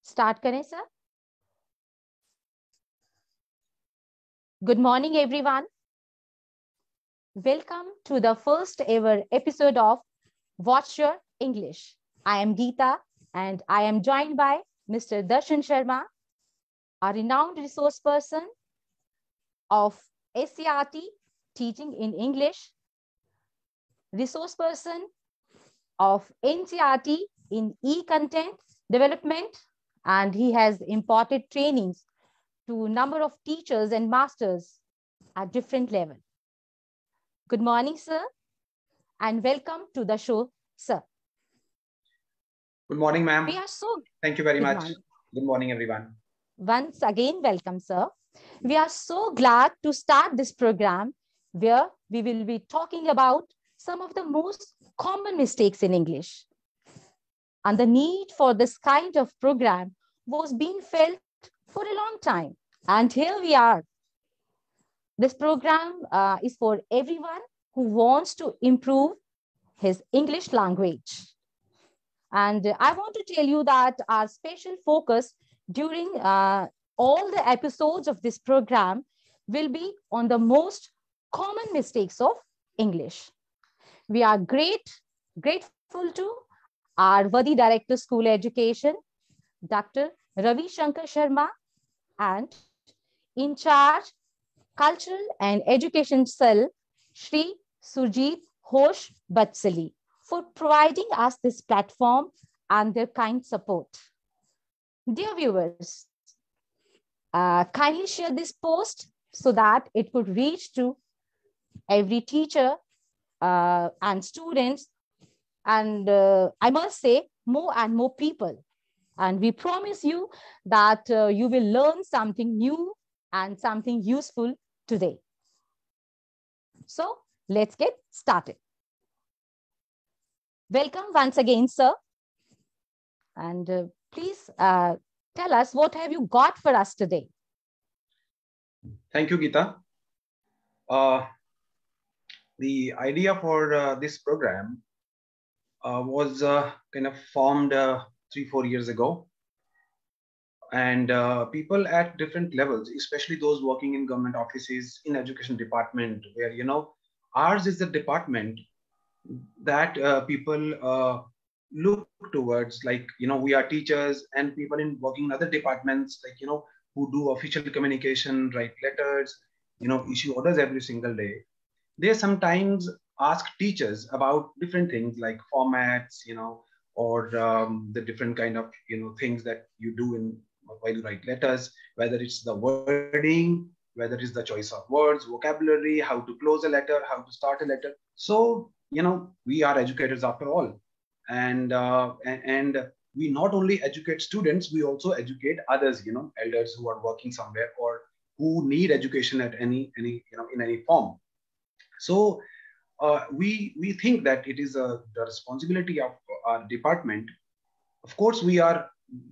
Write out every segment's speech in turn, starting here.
Start करें sir. Good morning, everyone. Welcome to the first ever episode of Watch Your English. I am Geeta and I am joined by Mr. Darshan Sharma, a renowned resource person of SCRT teaching in English, resource person of NCRT in e-content development, and he has imparted trainings to a number of teachers and masters at different levels. Good morning, sir, and welcome to the show, sir. Good morning, ma'am. We are so... Thank you very Good much. morning. Good morning, everyone. Once again, welcome, sir. We are so glad to start this program where we will be talking about some of the most common mistakes in English. And the need for this kind of program was being felt for a long time. And here we are. This program is for everyone who wants to improve his English language. And I want to tell you that our special focus during all the episodes of this program will be on the most common mistakes of English. We are grateful to our Vadi Director School Education, Dr. Ravi Shankar Sharma, and in charge Cultural and Education Cell, Shri Surjit Hosh Batsali, for providing us this platform and their kind support. Dear viewers, kindly share this post so that it could reach to every teacher and students, and I must say more and more people. And we promise you that you will learn something new and something useful today. So let's get started. Welcome once again, sir. And please tell us, what have you got for us today? Thank you, Geeta. The idea for this program was kind of formed 3-4 years ago. And people at different levels, especially those working in government offices, in education department, where, ours is the department that people look towards, like, we are teachers and people in working in other departments, like, who do official communication, write letters, issue orders every single day. They sometimes ask teachers about different things like formats, or the different kind of, things that you do while you write letters, whether it's the wording, whether it's the choice of words, vocabulary, how to close a letter, how to start a letter. So, we are educators after all. And we not only educate students, we also educate others, elders who are working somewhere or who need education at any in any form. So we think that it is the responsibility of our department. Of course, we are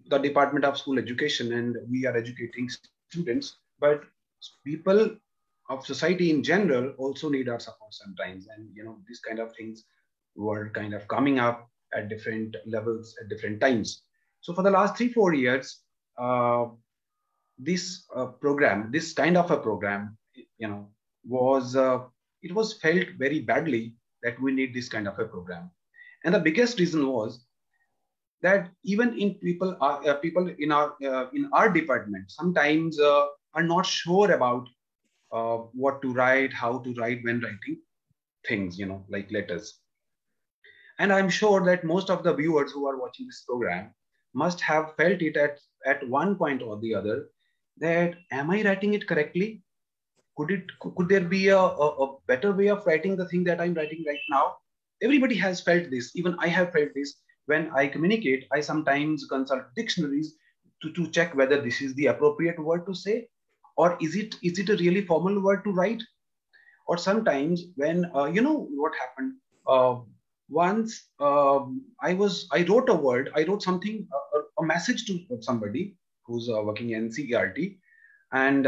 the Department of School Education and we are educating students, but people of society in general also need our support sometimes. And, these kind of things were kind of coming up at different levels at different times. So for the last 3-4 years, this program, this kind of a program, was it was felt very badly that we need this kind of a program. And the biggest reason was that even in people in our department sometimes are not sure about what to write, how to write when writing things, like letters. And I'm sure that most of the viewers who are watching this program must have felt it at one point or the other, that am I writing it correctly? Could there be a better way of writing the thing that I'm writing right now? Everybody has felt this. Even I have felt this. When I communicate, I sometimes consult dictionaries to check whether this is the appropriate word to say, or is it a really formal word to write? Or sometimes when, what happened, once I wrote something, a message to somebody who's working in CERT, and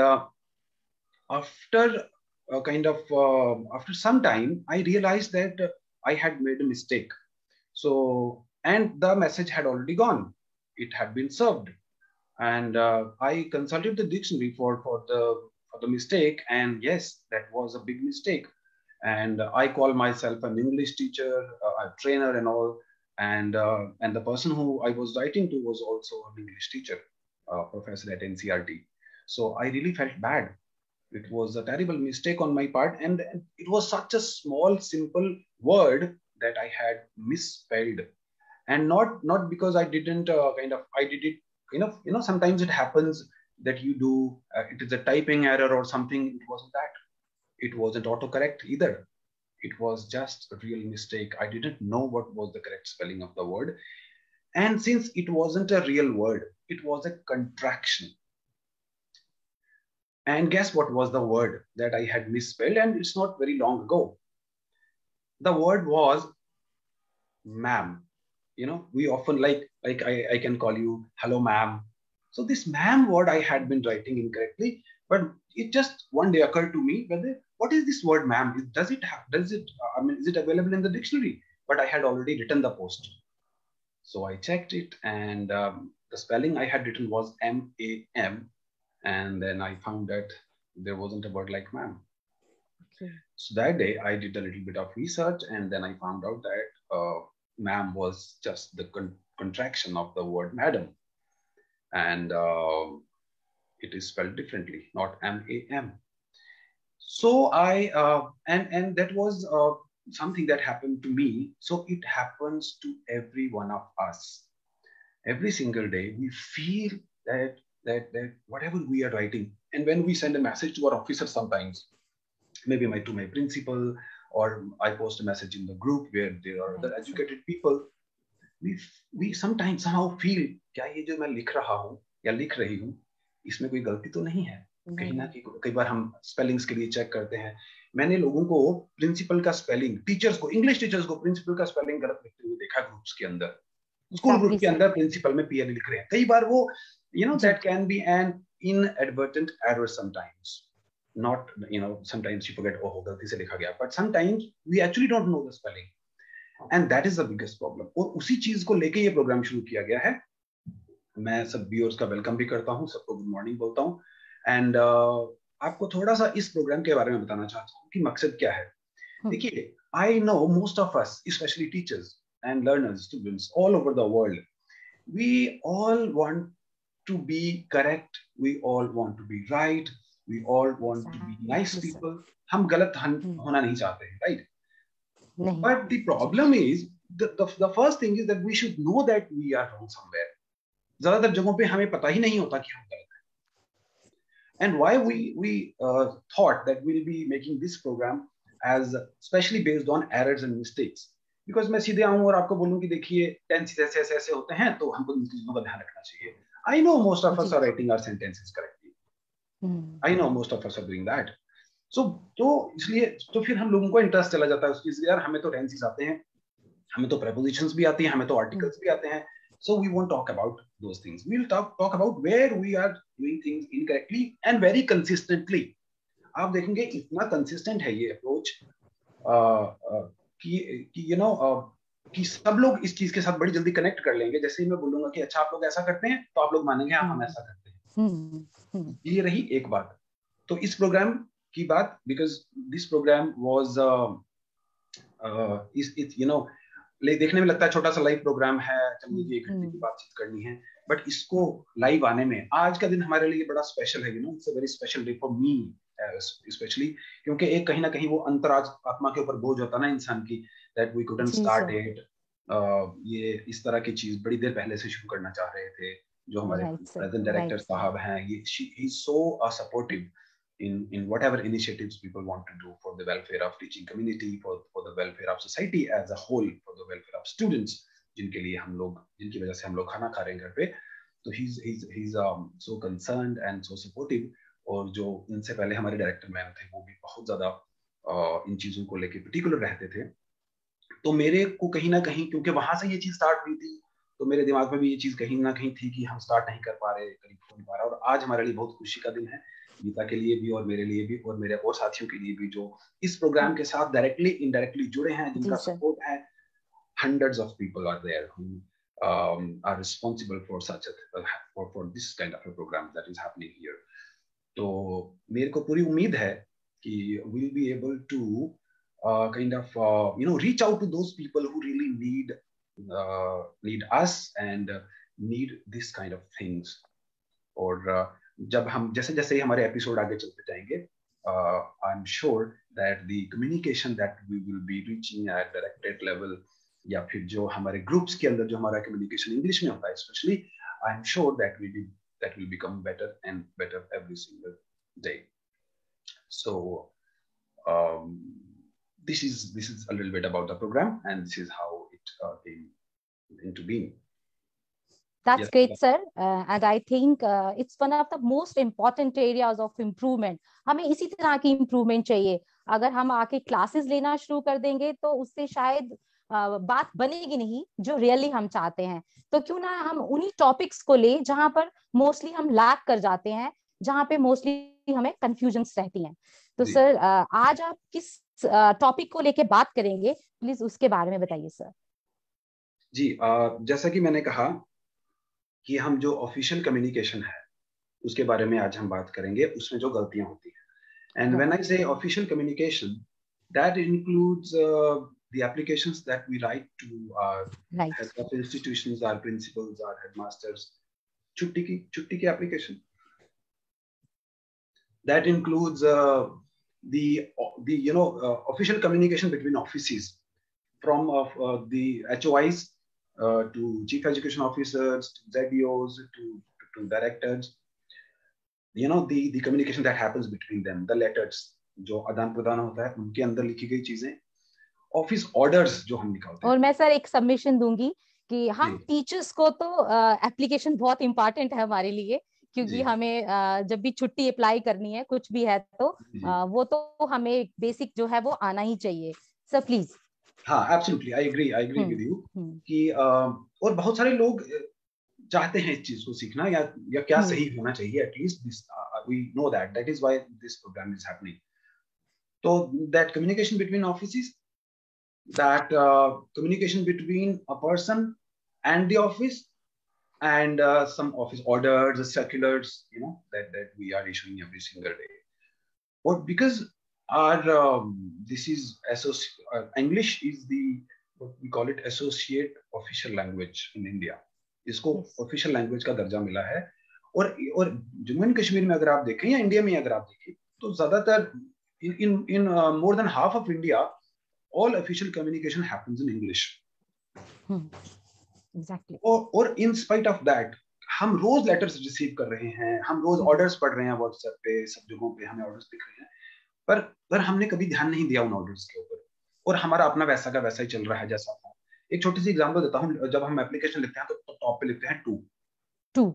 after after some time, I realized that I had made a mistake. So, and the message had already gone. It had been served. And I consulted the dictionary for the mistake, and yes, that was a big mistake. And I call myself an English teacher, a trainer, and all. And the person who I was writing to was also an English teacher, professor at NCRT. So I really felt bad. It was a terrible mistake on my part, and it was such a small, simple word that I had misspelled, and not because I didn't I did it. Sometimes it happens that you do. It is a typing error or something. It wasn't that. It wasn't autocorrect either. It was just a real mistake. I didn't know what was the correct spelling of the word. And since it wasn't a real word, it was a contraction. And guess what was the word that I had misspelled? And it's not very long ago. The word was ma'am. We often like I can call you hello, ma'am. So this ma'am word I had been writing incorrectly, but it just one day occurred to me whether what is this word ma'am? Does it is it available in the dictionary? But I had already written the post. So I checked it, and the spelling I had written was M-A-M. And then I found that there wasn't a word like ma'am. Okay. So that day I did a little bit of research, and then I found out that ma'am was just the contraction of the word madam. And it is spelled differently, not M-A-M. So and that was something that happened to me. So it happens to every one of us. Every single day, we feel that whatever we are writing, and when we send a message to our officer, sometimes maybe to my principal, or I post a message in the group where there are other educated people, we sometimes somehow feel क्या ये जो मैं लिख रहा हूँ या लिख रही हूँ इसमें कोई गलती तो नहीं है. कहीं ना कहीं कई बार हम स्पेलिंग्स के लिए चेक करते हैं. मैंने लोगों को प्रिंसिपल का स्पेलिंग, टीचर्स को, इंग्लिश टीचर्स को प्रिंसिपल का स्पेलिंग गलत लिखते हुए देखा ग्रुप्स के अंदर. स्कूल ग्रुप के अंदर प्रिंसिपल में पीएल लिख रहे हैं. कई बार वो that can be an inadvertent error sometimes. Not sometimes you forget, oh गलती से लिखा गया, but sometimes we actually don't know the spelling, and that is the biggest problem. और उसी चीज को लेके ये प्रोग्राम शुरू किया गया है. मैं सब व्यूअर्स का वेलकम भी करता हूँ, सबको गुड मॉर्निंग बोलता हूँ, एंड आपको थोड़ा सा इस प्रोग्राम के बारे में बताना चाहता हूँ कि मकसद क्या है. देखिए, आई know most of us, specially teachers and learners, students all over the world, we all want to be correct, we all want to be right, we all want to be nice people. हम गलत होना नहीं चाहते हैं, right? But the problem is the first thing is that we should know that we are wrong somewhere. ज़्यादातर जगहों पे हमें पता ही नहीं होता कि हम गलत हैं. And why we thought that we'll be making this program as especially based on errors and mistakes. Because मैं सीधे आऊं और आपको बोलूं कि देखिए टेंसेस ऐसे ऐसे ऐसे होते हैं, तो हमको इन चीजों का ध्यान रखना चाहिए. I know most of us are writing our sentences correctly. I know most of us are doing that. So तो इसलिए तो फिर हम लोगों को इंटरेस्ट चला जाता है उस चीज. यार हमें तो टेंसेस आते हैं, हमें तो प्रीपोजिशंस भी आती हैं, हमें तो आर्टिकल्स भी आते हैं. So we won't talk about those things. We will talk about where we are doing things incorrectly and very consistently. आप देखेंगे इतना कंसिस्टेंट है ये अप्रोच कि सब लोग इस चीज के साथ बड़ी जल्दी कनेक्ट कर लेंगे. जैसे ही मैं बोलूंगा कि अच्छा आप लोग ऐसा करते हैं, तो आप लोग मानेंगे हाँ हम ऐसा करते हैं. ये रही एक बात. तो इस प्रोग्राम की बात, बिकॉज दिस प्रोग्राम वाज देखने में लगता है छोटा सा लाइव प्रोग्राम है, चलिए जी 1 घंटे की बातचीत करनी है, बट इसको लाइव आने में आज का दिन हमारे लिए बड़ा स्पेशल है. It's a very special day for me specially, क्योंकि एक कहीं ना कहीं वो अंतरात्मा के ऊपर बोझ होता ना इंसान की, that we couldn't start it. ये इस तरह की चीज बड़ी देर पहले से शुरू करना चाह रहे थे. जो हमारे प्रेजेंट डायरेक्टर साहब हैं, ये he is so supportive in whatever initiatives people want to do for the welfare of teaching community, for the welfare of society as a whole, for the welfare of students, जिनके लिए हम लोग, जिनकी वजह से हम लोग खाना खा रहे हैं घर पे. तो he's so concerned and so supportive. और जो इनसे पहले हमारे डायरेक्टर मैम थे, वो भी बहुत ज्यादा इन चीजों को लेके पर्टिकुलर रहते थे. तो मेरे को कहीं ना कहीं, क्योंकि वहां से ये चीज स्टार्ट हुई थी, तो मेरे दिमाग में भी ये चीज कहीं ना कहीं थी कि हम स्टार्ट नहीं कर पा रहे, करीब हो नहीं पा रहा. और आज हमारे लिए बहुत खुशी का दिन है, गीता के लिए भी और मेरे लिए भी और मेरे और साथियों के लिए भी जो इस प्रोग्राम के साथ डायरेक्टली इनडायरेक्टली जुड़े हैं, जिनका सपोर्ट है. Hundreds of people are there who are responsible for such a for this kind of a program that is happening here. तो मेरे को पूरी उम्मीद है कि we'll be able to kind of reach out to those people who really need us and need this kind of things. और जब हम जैसे जैसे ही हमारे एपिसोड आगे चलते जाएंगे, I'm sure that the communication that we will be reaching at directorate level या फिर जो हमारे ग्रुप्स के अंदर जो हमारा कम्युनिकेशन इंग्लिश में होता है specially, I'm sure that will become better and better every single day. So this is a little bit about the program, and this is how it came into being. That's Yes. great, sir. And I think it's one of the most important areas of improvement. हमें इसी तरह की improvement चाहिए. अगर हम आके classes लेना शुरू कर देंगे तो उससे शायद बात बनेगी नहीं जो रियली हम चाहते हैं. तो क्यों ना हम उन्हीं टॉपिक्स को ले जहां पर मोस्टली हम लैक कर जाते हैं, जहां पे मोस्टली हमें कंफ्यूजन्स रहती हैं. तो सर आज आप किस टॉपिक को लेके बात करेंगे, प्लीज उसके बारे में बताइए सर. जी, जैसा कि मैंने कहा कि हम जो ऑफिशियल कम्युनिकेशन है उसके बारे में आज हम बात करेंगे, उसमें जो गलतियां होती हैं. एंड व्हेन आई से official communication, that includes the applications that we write to our heads of institutions, our principals, our headmasters. Chutti ki application. That includes the official communication between offices, from the HOIs to chief education officers, to ZDOs, to directors. The communication that happens between them, the letters जो आदान प्रदान होता है, उनके अंदर लिखी गई चीजें, ऑफिस ऑर्डर्स जो हम निकालते हैं. और मैं सर एक सबमिशन दूंगी कि हम टीचर्स को तो एप्लीकेशन बहुत इंपॉर्टेंट है हमारे लिए, क्योंकि हमें जब भी छुट्टी अप्लाई करनी है, कुछ भी है तो वो तो हमें बेसिक जो है वो आना ही चाहिए. Sir please. हाँ, absolutely, I agree with you कि और बहुत सारे लोग चाहते हैं इस चीज को सीखना या क्या सही होना चाहिए. At least this we know that is why this programme is happening. तो that communication between offices, that communication between a person and the office, and some office orders, circulars, that we are issuing every single day. But because our this is English is the what we call it associate official language in India. इसको official language का दर्जा मिला है. और Jammu and Kashmir में अगर आप देखें या इंडिया में अगर आप देखें तो ज्यादातर in more than half of India, all official communication happens in English. Exactly. और in spite of that, हम रोज लेटर्स रिसीव कर रहे हैं, हम रोज ऑर्डर्स पढ़ रहे हैं व्हाट्सएप पे, सब जगहों पे हमें ऑर्डर्स दिख रहे हैं, पर हमने कभी ध्यान नहीं दिया उन ऑर्डर्स के ऊपर, और हमारा अपना वैसा का वैसा ही चल रहा है जैसा था. एक छोटी सी एग्जांपल देता हूँ. जब हम एप्लीकेशन लिखते हैं तो टॉप पे लिखते हैं टू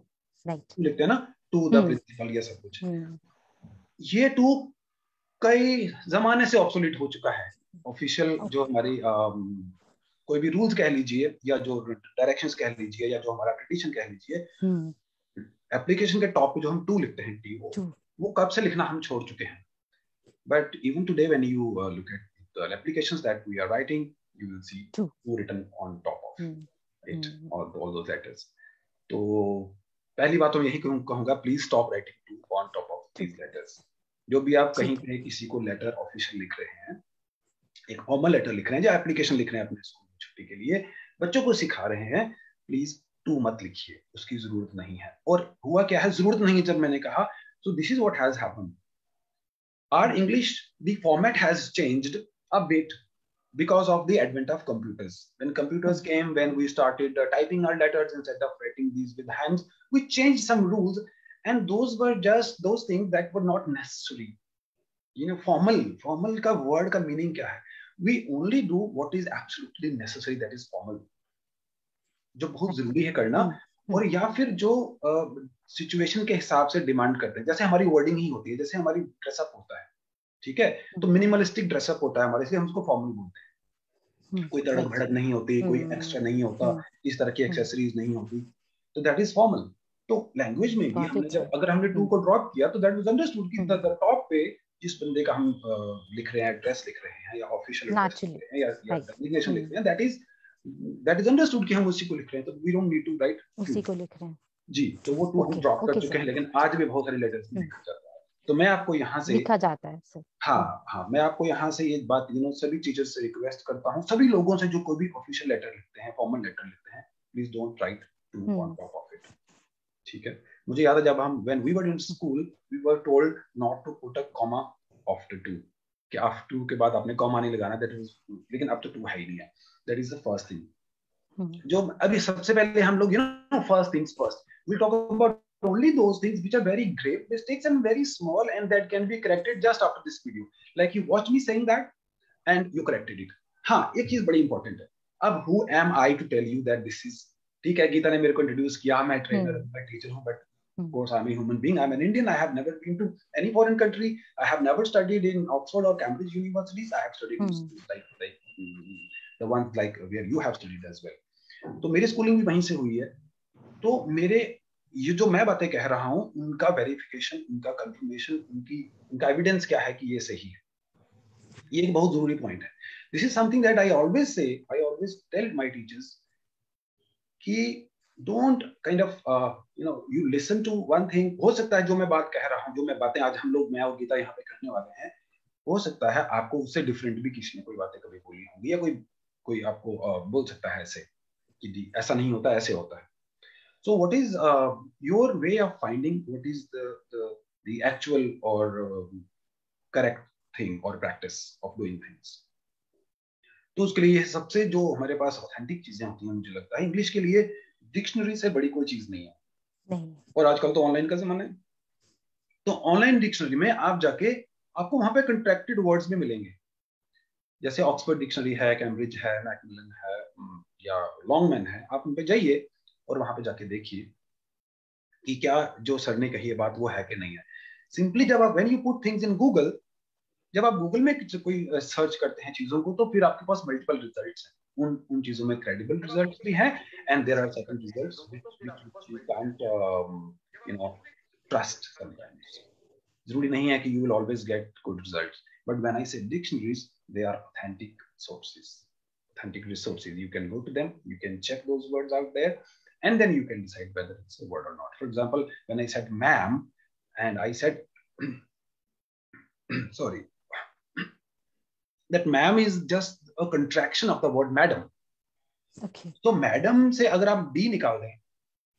राइट, लिखते हैं ना, टू द प्रिंसिपल, ये सब कुछ. ये टू कई जमाने से ऑब्सोलीट हो चुका है. ऑफिशियल जो हमारी कोई भी रूल्स कह लीजिए या जो डायरेक्शंस कह लीजिए या जो हमारा ट्रेडिशन कह लीजिए, एप्लीकेशन के टॉप पे जो हम टू लिखते हैं, टी, वो कब से लिखना हम छोड़ चुके हैं. But even today when you look at the applications that we are writing, you will see to written on top of it, all those letters. तो पहली बात तो यही कहूंगा, please stop writing to on top of these letters. जो भी आप कहीं पे किसी को लेटर ऑफिशियल लिख रहे हैं, एक फॉर्मल लेटर लिख रहे हैं, जो एप्लीकेशन लिख रहे हैं अपने स्कूल में छुट्टी के लिए, बच्चों को सिखा रहे हैं, प्लीज टू मत लिखिए, उसकी जरूरत नहीं है. और हुआ क्या है, जरूरत नहीं है जब मैंने कहा, so this is what has happened. Our English, the format has changed a bit because of the advent of computers. When computers came, when we started typing our letters instead of writing these with hands, we changed some rules, and those were just those things that were not necessary. Formal का word का meaning क्या है? We only do what is absolutely necessary, that is formal. जो बहुत जरूरी है करना, और या फिर जो सिचुएशन के हिसाब से डिमांड करते हैं. जैसे हमारी वर्डिंग ही होती है, जैसे हमारी ड्रेसअप होता है, ठीक है, तो मिनिमलिस्टिक ड्रेसअप होता है हमारे, इसलिए हम उसको फॉर्मल बोलते हैं. कोई तड़क भड़क नहीं होती, कोई एक्स्ट्रा नहीं होता, इस तरह की एक्सेसरीज नहीं होती, तो दैट इज फॉर्मल. तो लैंग्वेज में भी हमने जब अगर हमने टू को ड्रॉप किया तो दैट वाज अंडरस्टूड कि द टॉप पे जिस बंदे का हम लिख रहे हैं, एड्रेस लिख रहे हैं या ऑफिशियल एड्रेस लिख रहे हैं या डेजिग्नेशन लिख रहे हैं, that is that is understood कि हम उसी को लिख रहे हैं, तो we don't need to write उसी को लिख रहे हैं जी। तो वो टू हम ड्रॉप कर चुके हैं, लेकिन आज भी बहुत सारे लेटर्स में लिखा जाता है। तो मैं आपको यहाँ से लिखा जाता है सर। हाँ हाँ, मैं आपको यहाँ से ये बात सभी टीचर्स से रिक्वेस्ट करता हूँ, सभी लोगों से जो कोई भी ऑफिशियल लेटर लिखते हैं, फॉर्मल लेटर लिखते हैं, please don't write to on top of it. ठीक है, मुझे याद है जब हम when we were in school we were told not to put a comma after to, कि आफ्टर टू के बाद आपने कॉमा नहीं लगाना, दैट इज, लेकिन अब तो टू है ही नहीं है। That is the first thing जो अभी सबसे पहले हम लोग first things first, we talk about only those things which are very grave mistakes and very small and that can be corrected just after this video, like you watched me saying that and you corrected it. हाँ, एक चीज बड़ी important है, अब who am I to tell you that this is, ठीक है गीता ने मेरे को इंट्रोड्यूस किया, मैं ट्रेनर हूँ, मैं टीचर हूँ, but of course I'm a human being, I'm an Indian, I have never been to any foreign country, I have never studied in Oxford or Cambridge universities, I have studied in schools like the ones like where you have studied as well. तो मेरी schooling भी वहीं से हुई है, तो मेरे ये जो मैं बातें कह रहा हूँ उनका वेरिफिकेशन, उनका कंफर्मेशन, उनका एविडेंस क्या है कि ये सही है, ये एक बहुत जरूरी पॉइंट है। This is something that I always say, I always tell my teachers कि don't kind of you listen to one thing. हो सकता है जो मैं बात कह रहा हूँ, जो मैं बातें आज हम लोग, मैं और गीता यहाँ पे करने वाले हैं, हो सकता है आपको उससे डिफरेंट भी किसी ने कोई बातें कभी बोली होंगी, या कोई आपको बोल सकता है ऐसे कि ऐसा नहीं होता, ऐसे होता है। So what is your way of finding what is the actual or correct thing or practice of doing things? तो उसके लिए सबसे जो हमारे पास ऑथेंटिक चीजें होती हैं, मुझे लगता है इंग्लिश के लिए डिक्शनरी से बड़ी कोई चीज नहीं है। नहीं। और आजकल तो ऑनलाइन का जमाना है, तो ऑनलाइन डिक्शनरी में आप जाके आपको वहां पे कंट्रैक्टेड वर्ड्स भी मिलेंगे, जैसे ऑक्सफोर्ड डिक्शनरी है, कैम्ब्रिज है, मैकमिलन है, या लॉन्गमैन है। आप उन पे जाइए और वहां पे जाके देखिए कि क्या जो सर ने कही है बात वो है कि नहीं है। सिंपली जब आप when you put things in Google, जब आप गूगल में कोई सर्च करते हैं चीजों को, तो फिर आपके पास मल्टीपल रिजल्ट्स हैं। उन चीजों में क्रेडिबल रिजल्ट्स भी हैं, and there are certain results which you can't trust sometimes. जरूरी नहीं है कि you will always get good results, but when I say dictionaries, they are authentic sources, authentic resources. You can go to them, you can check those words out there, and then you can decide whether it's a word or not. For example, when I said ma'am and I said sorry, that ma'am is just a contraction of the word madam. Okay. So madam से अगर आप d निकाल दें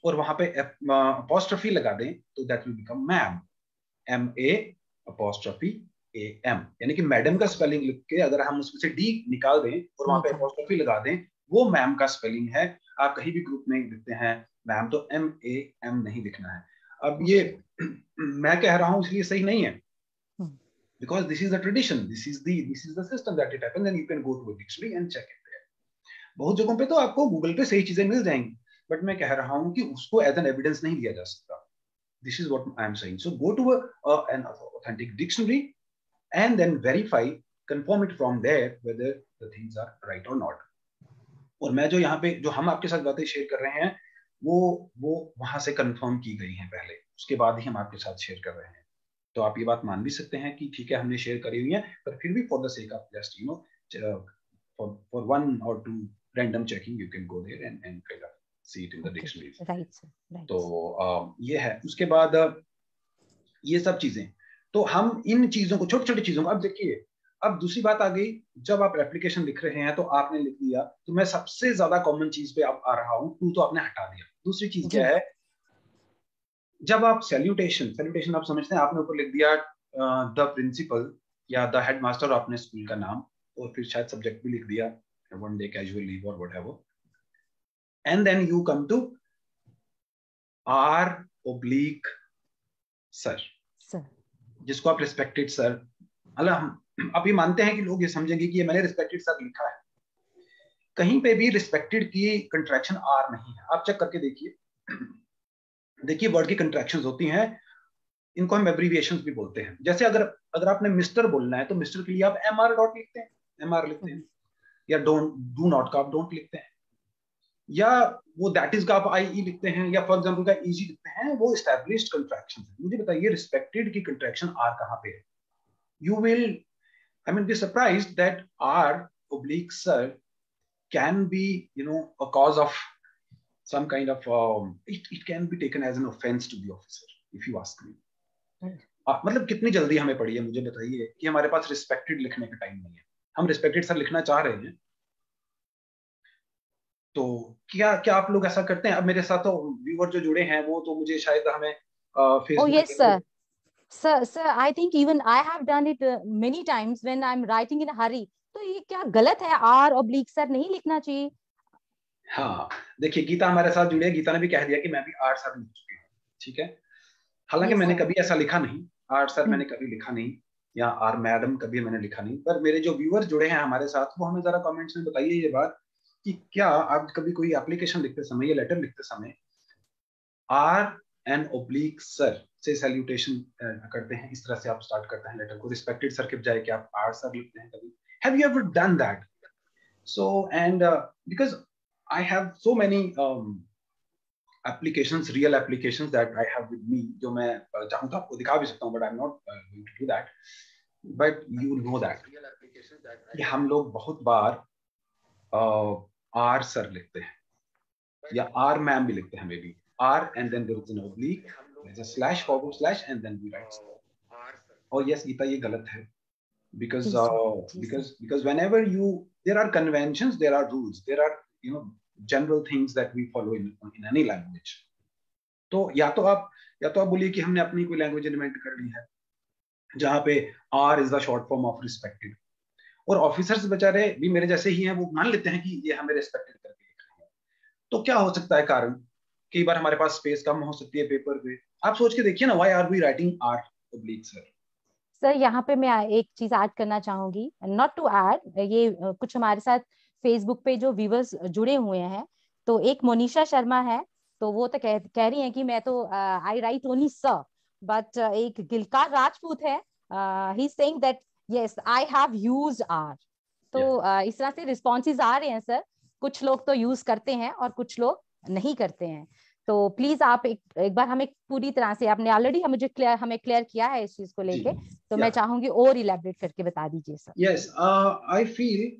और वहां पे apostrophe लगा दें, तो that will become ma'am, M-A A-M, यानी कि मैडम का स्पेलिंग लिख के अगर हम उसमें से डी निकाल दें और वहां पे apostrophe लगा दें, वो मैम का स्पेलिंग है। आप कहीं भी ग्रुप में लिखते हैं मैम, तो M-A-M नहीं लिखना है। अब ये मैं कह रहा हूं इसलिए सही नहीं है, because this is the tradition, this is the system that it happens, and you can go to a dictionary and check it there. बहुत जगहों पे तो आपको गूगल पे सही चीजें मिल जाएंगी, बट मैं कह रहा हूं कि उसको एज एन एविडेंस नहीं लिया जा सकता। This is what I am saying. So go to an authentic dictionary and then verify, confirm it from there whether the things are right or not. और मैं जो यहाँ पे जो हम आपके साथ बातें शेयर कर रहे हैं, वो वहां से कंफर्म की गई हैं पहले, उसके बाद ही हम आपके साथ शेयर कर रहे हैं। तो आप ये बात मान भी सकते हैं कि ठीक है हमने शेयर करी हुई है, पर फिर भी for the sake of just for one और two random checking, you can go there and kind of see it in the dictionary. Right. तो ये है। उसके बाद ये सब चीजें, तो हम इन चीजों को, छोटी छोटी चीजों को, अब देखिए अब दूसरी बात आ गई, जब आप एप्लीकेशन लिख रहे हैं तो आपने लिख दिया, तो मैं सबसे ज्यादा कॉमन चीज पे अब आ रहा हूं, टू तो आपने हटा दिया। दूसरी चीज क्या है, जब आप सैल्यूटेशन आप समझते हैं, आपने ऊपर लिख दिया द प्रिंसिपल या द हेडमास्टर, आपने स्कूल का नाम, और फिर शायद सब्जेक्ट भी लिख दिया, वन डे कैजुअल लीव और whatever, and then you come to R oblique sir, जिसको आप रिस्पेक्टेड सर, मतलब हम आप ये मानते हैं कि लोग ये समझेंगे कि ये मैंने रिस्पेक्टेड सर लिखा है, कहीं पे भी रिस्पेक्टेड की कंट्रैक्शन आर नहीं है। आप चेक करके देखिए वर्ड की कंट्रैक्शंस होती हैं, इनको हम एब्रीविएशंस भी बोलते हैं। जैसे अगर आपने मिस्टर बोलना है, तो मिस्टर के लिए आप MR डॉट लिखते हैं, MR लिखते हैं, या डू नॉट का आप डोंट लिखते हैं, या वो दैट इज का आप IE लिखते हैं, या फॉर एग्जांपल का EG लिखते हैं। वो एस्टैब्लिश्ड कंट्रैक्शन है। मुझे बताइए रिस्पेक्टेड की कंट्रैक्शन आर कहां पे है? You will be surprised that R oblique sir can be, a cause of some kind of, it can be taken as an offense to the officer, if you ask me. मतलब कितनी जल्दी हमें पड़ी है, मुझे बताइए कि हमारे पास रिस्पेक्टेड लिखने का टाइम नहीं है, हम रिस्पेक्टेड सर लिखना चाह रहे हैं, तो क्या क्या आप लोग ऐसा करते हैं? अब मेरे साथ तो व्यूअर जो जुड़े हैं वो तो मुझे शायद हमें Oh yes, sir. Sir, I think even I have done it many times when I'm writing in a hurry. तो ये क्या गलत है? R/सर नहीं लिखना चाहिए? हाँ, देखिए गीता हमारे साथ जुड़ी है, गीता ने भी कह दिया कि मैं भी R सर लिख चुकी हूँ, ठीक है। हालांकि मैंने कभी ऐसा लिखा नहीं, R सर मैंने कभी लिखा नहीं, या R मैडम कभी मैंने लिखा नहीं, पर मेरे जो व्यूअर जुड़े हैं हमारे साथ वो हमें जरा कमेंट्स में बताइए ये बात कि क्या आप कभी कोई एप्लीकेशन लिखते समय या लेटर लिखते समय R/सर से सैल्यूटेशन करते हैं, इस तरह से आप स्टार्ट करते हैं लेटर को, रिस्पेक्टेड सर के बजाय क्या आप R सर लिखते हैं कभी? Have you ever done that? So and because I have so many applications, real applications that I have with me, जो मैं चाहूँ तो आपको दिखा भी सकता हूँ, but I'm not going to do that. But you know that कि हम लोग बहुत बार R sir लिखते हैं या R ma'am भी लिखते हैं, maybe R and then there is an oblique, there's a slash, forward slash, and then we write so. और yes गीता ये गलत है, because whenever there are conventions, there are rules, there are general things that we follow in any language. तो या तो आप बोलिए कि हमने अपनी कोई लैंग्वेज इन्वेंट कर ली है जहां पे R is the short form of respected, और ऑफिसर्स बेचारे भी मेरे जैसे ही हैं, वो मान लेते हैं कि ये हमें रिस्पेक्टेड करके लिख रहे हैं। तो क्या हो सकता है कारण? कई बार हमारे पास स्पेस कम हो सकती है पेपर पे, आप सोच के देखिए ना, why are we writing R/, sir? Sir यहाँ पे मैं एक चीज ऐड करना चाहूंगी, नॉट टू ऐड, ये कुछ हमारे साथ फेसबुक पे जो व्यूवर्स जुड़े हुए हैं, तो एक मोनिशा शर्मा है, तो वो तो कह रही हैं कि मैं तो I write only sir, but एक गिलकार राजपूत है, he saying that yes I have used R. तो इस तरह से रिस्पॉन्सेज आ रहे हैं सर, कुछ लोग तो यूज करते हैं और कुछ लोग नहीं करते हैं। तो प्लीज आप एक बार हमें पूरी तरह से, आपने ऑलरेडी हमें क्लियर किया है इस चीज को लेके, तो मैं चाहूंगी और इलैबोरेट करके बता दीजिए sir. Yes, I feel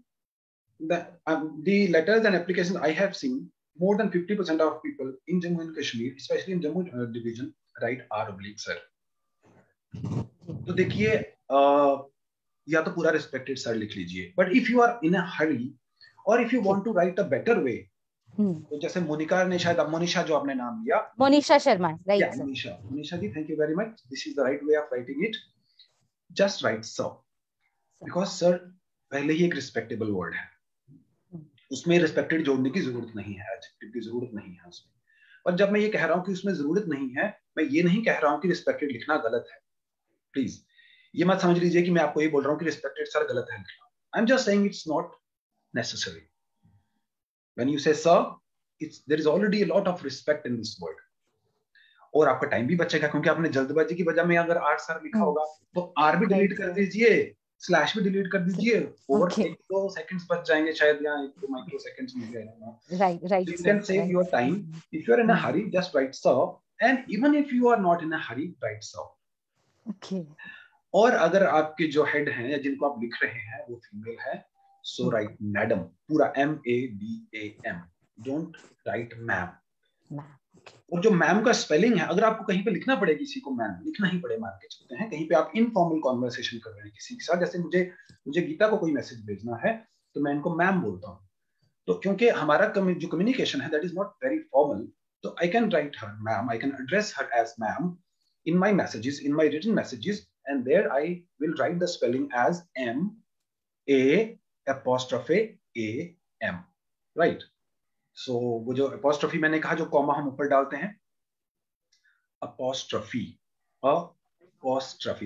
that the letters and applications I have seen, more than 50% of people in Jammu and Kashmir, especially in Jammu division, write R/sir. तो देखिए या तो पूरा रिस्पेक्टेड सर लिख लीजिए, but if you are in a hurry और if you want to write a better way, तो जैसे मोनिका ने शायद, अब मोनिशा जो आपने नाम लिया, Monisha Sharma, right sir? Monisha ji, thank you very much, this is the right way of writing it, just right sir, because sir पहले ही एक रिस्पेक्टेबल वर्ड है, उसमें रिस्पेक्टेड जोड़ने की जरूरत नहीं है, एडजेक्टिव की जरूरत नहीं है उसमें। और जब मैं ये कह रहा हूं कि उसमें जरूरत नहीं है, मैं ये नहीं कह रहा हूं कि रिस्पेक्टेड लिखना गलत है, प्लीज ये मत समझ लीजिए कि मैं आपको ये बोल रहा हूं कि रिस्पेक्टेड सर गलत है लिखना। I am just saying it's not necessary. When you say sir, there is already a lot of respect in this word, और आपका टाइम भी बचेगा, क्योंकि आपने जल्दबाजी की वजह में अगर आर सर लिखा होगा तो आर भी डिलीट कर दीजिए, स्लैश भी डिलीट कर दीजिए, और 1-2 सेकंड्स बच जाएंगे शायद, या 1-2 माइक्रो सेकंड्स मिल जाएगा। Right, you can save your time. If you are in a hurry, just right sir, and even if you are not in a hurry, right sir. Okay. और अगर आपके जो हेड हैं या जिनको आप लिख रहे हैं वो फीमेल है, सो राइट मैडम, पूरा MADAM, डोंट राइट मैम। और जो मैम का स्पेलिंग है, अगर आपको कहीं पे लिखना पड़े किसी को मैम, लिखना ही पड़े, मान के चलते हैं कहीं पे आप इनफॉर्मल कॉन्वर्सेशन कर रहे हैं किसी के साथ, जैसे मुझे गीता को कोई मैसेज भेजना है तो मैं इनको मैम बोलता हूँ, तो क्योंकि हमारा जो कम्युनिकेशन है that is not very formal, तो I can write her ma'am, I can address her as ma'am in my messages, in my written messages, and there I will write the spelling as MA'AM, right? So वो जो apostrophe मैंने कहा, जो comma हम ऊपर डालते हैं, apostrophe,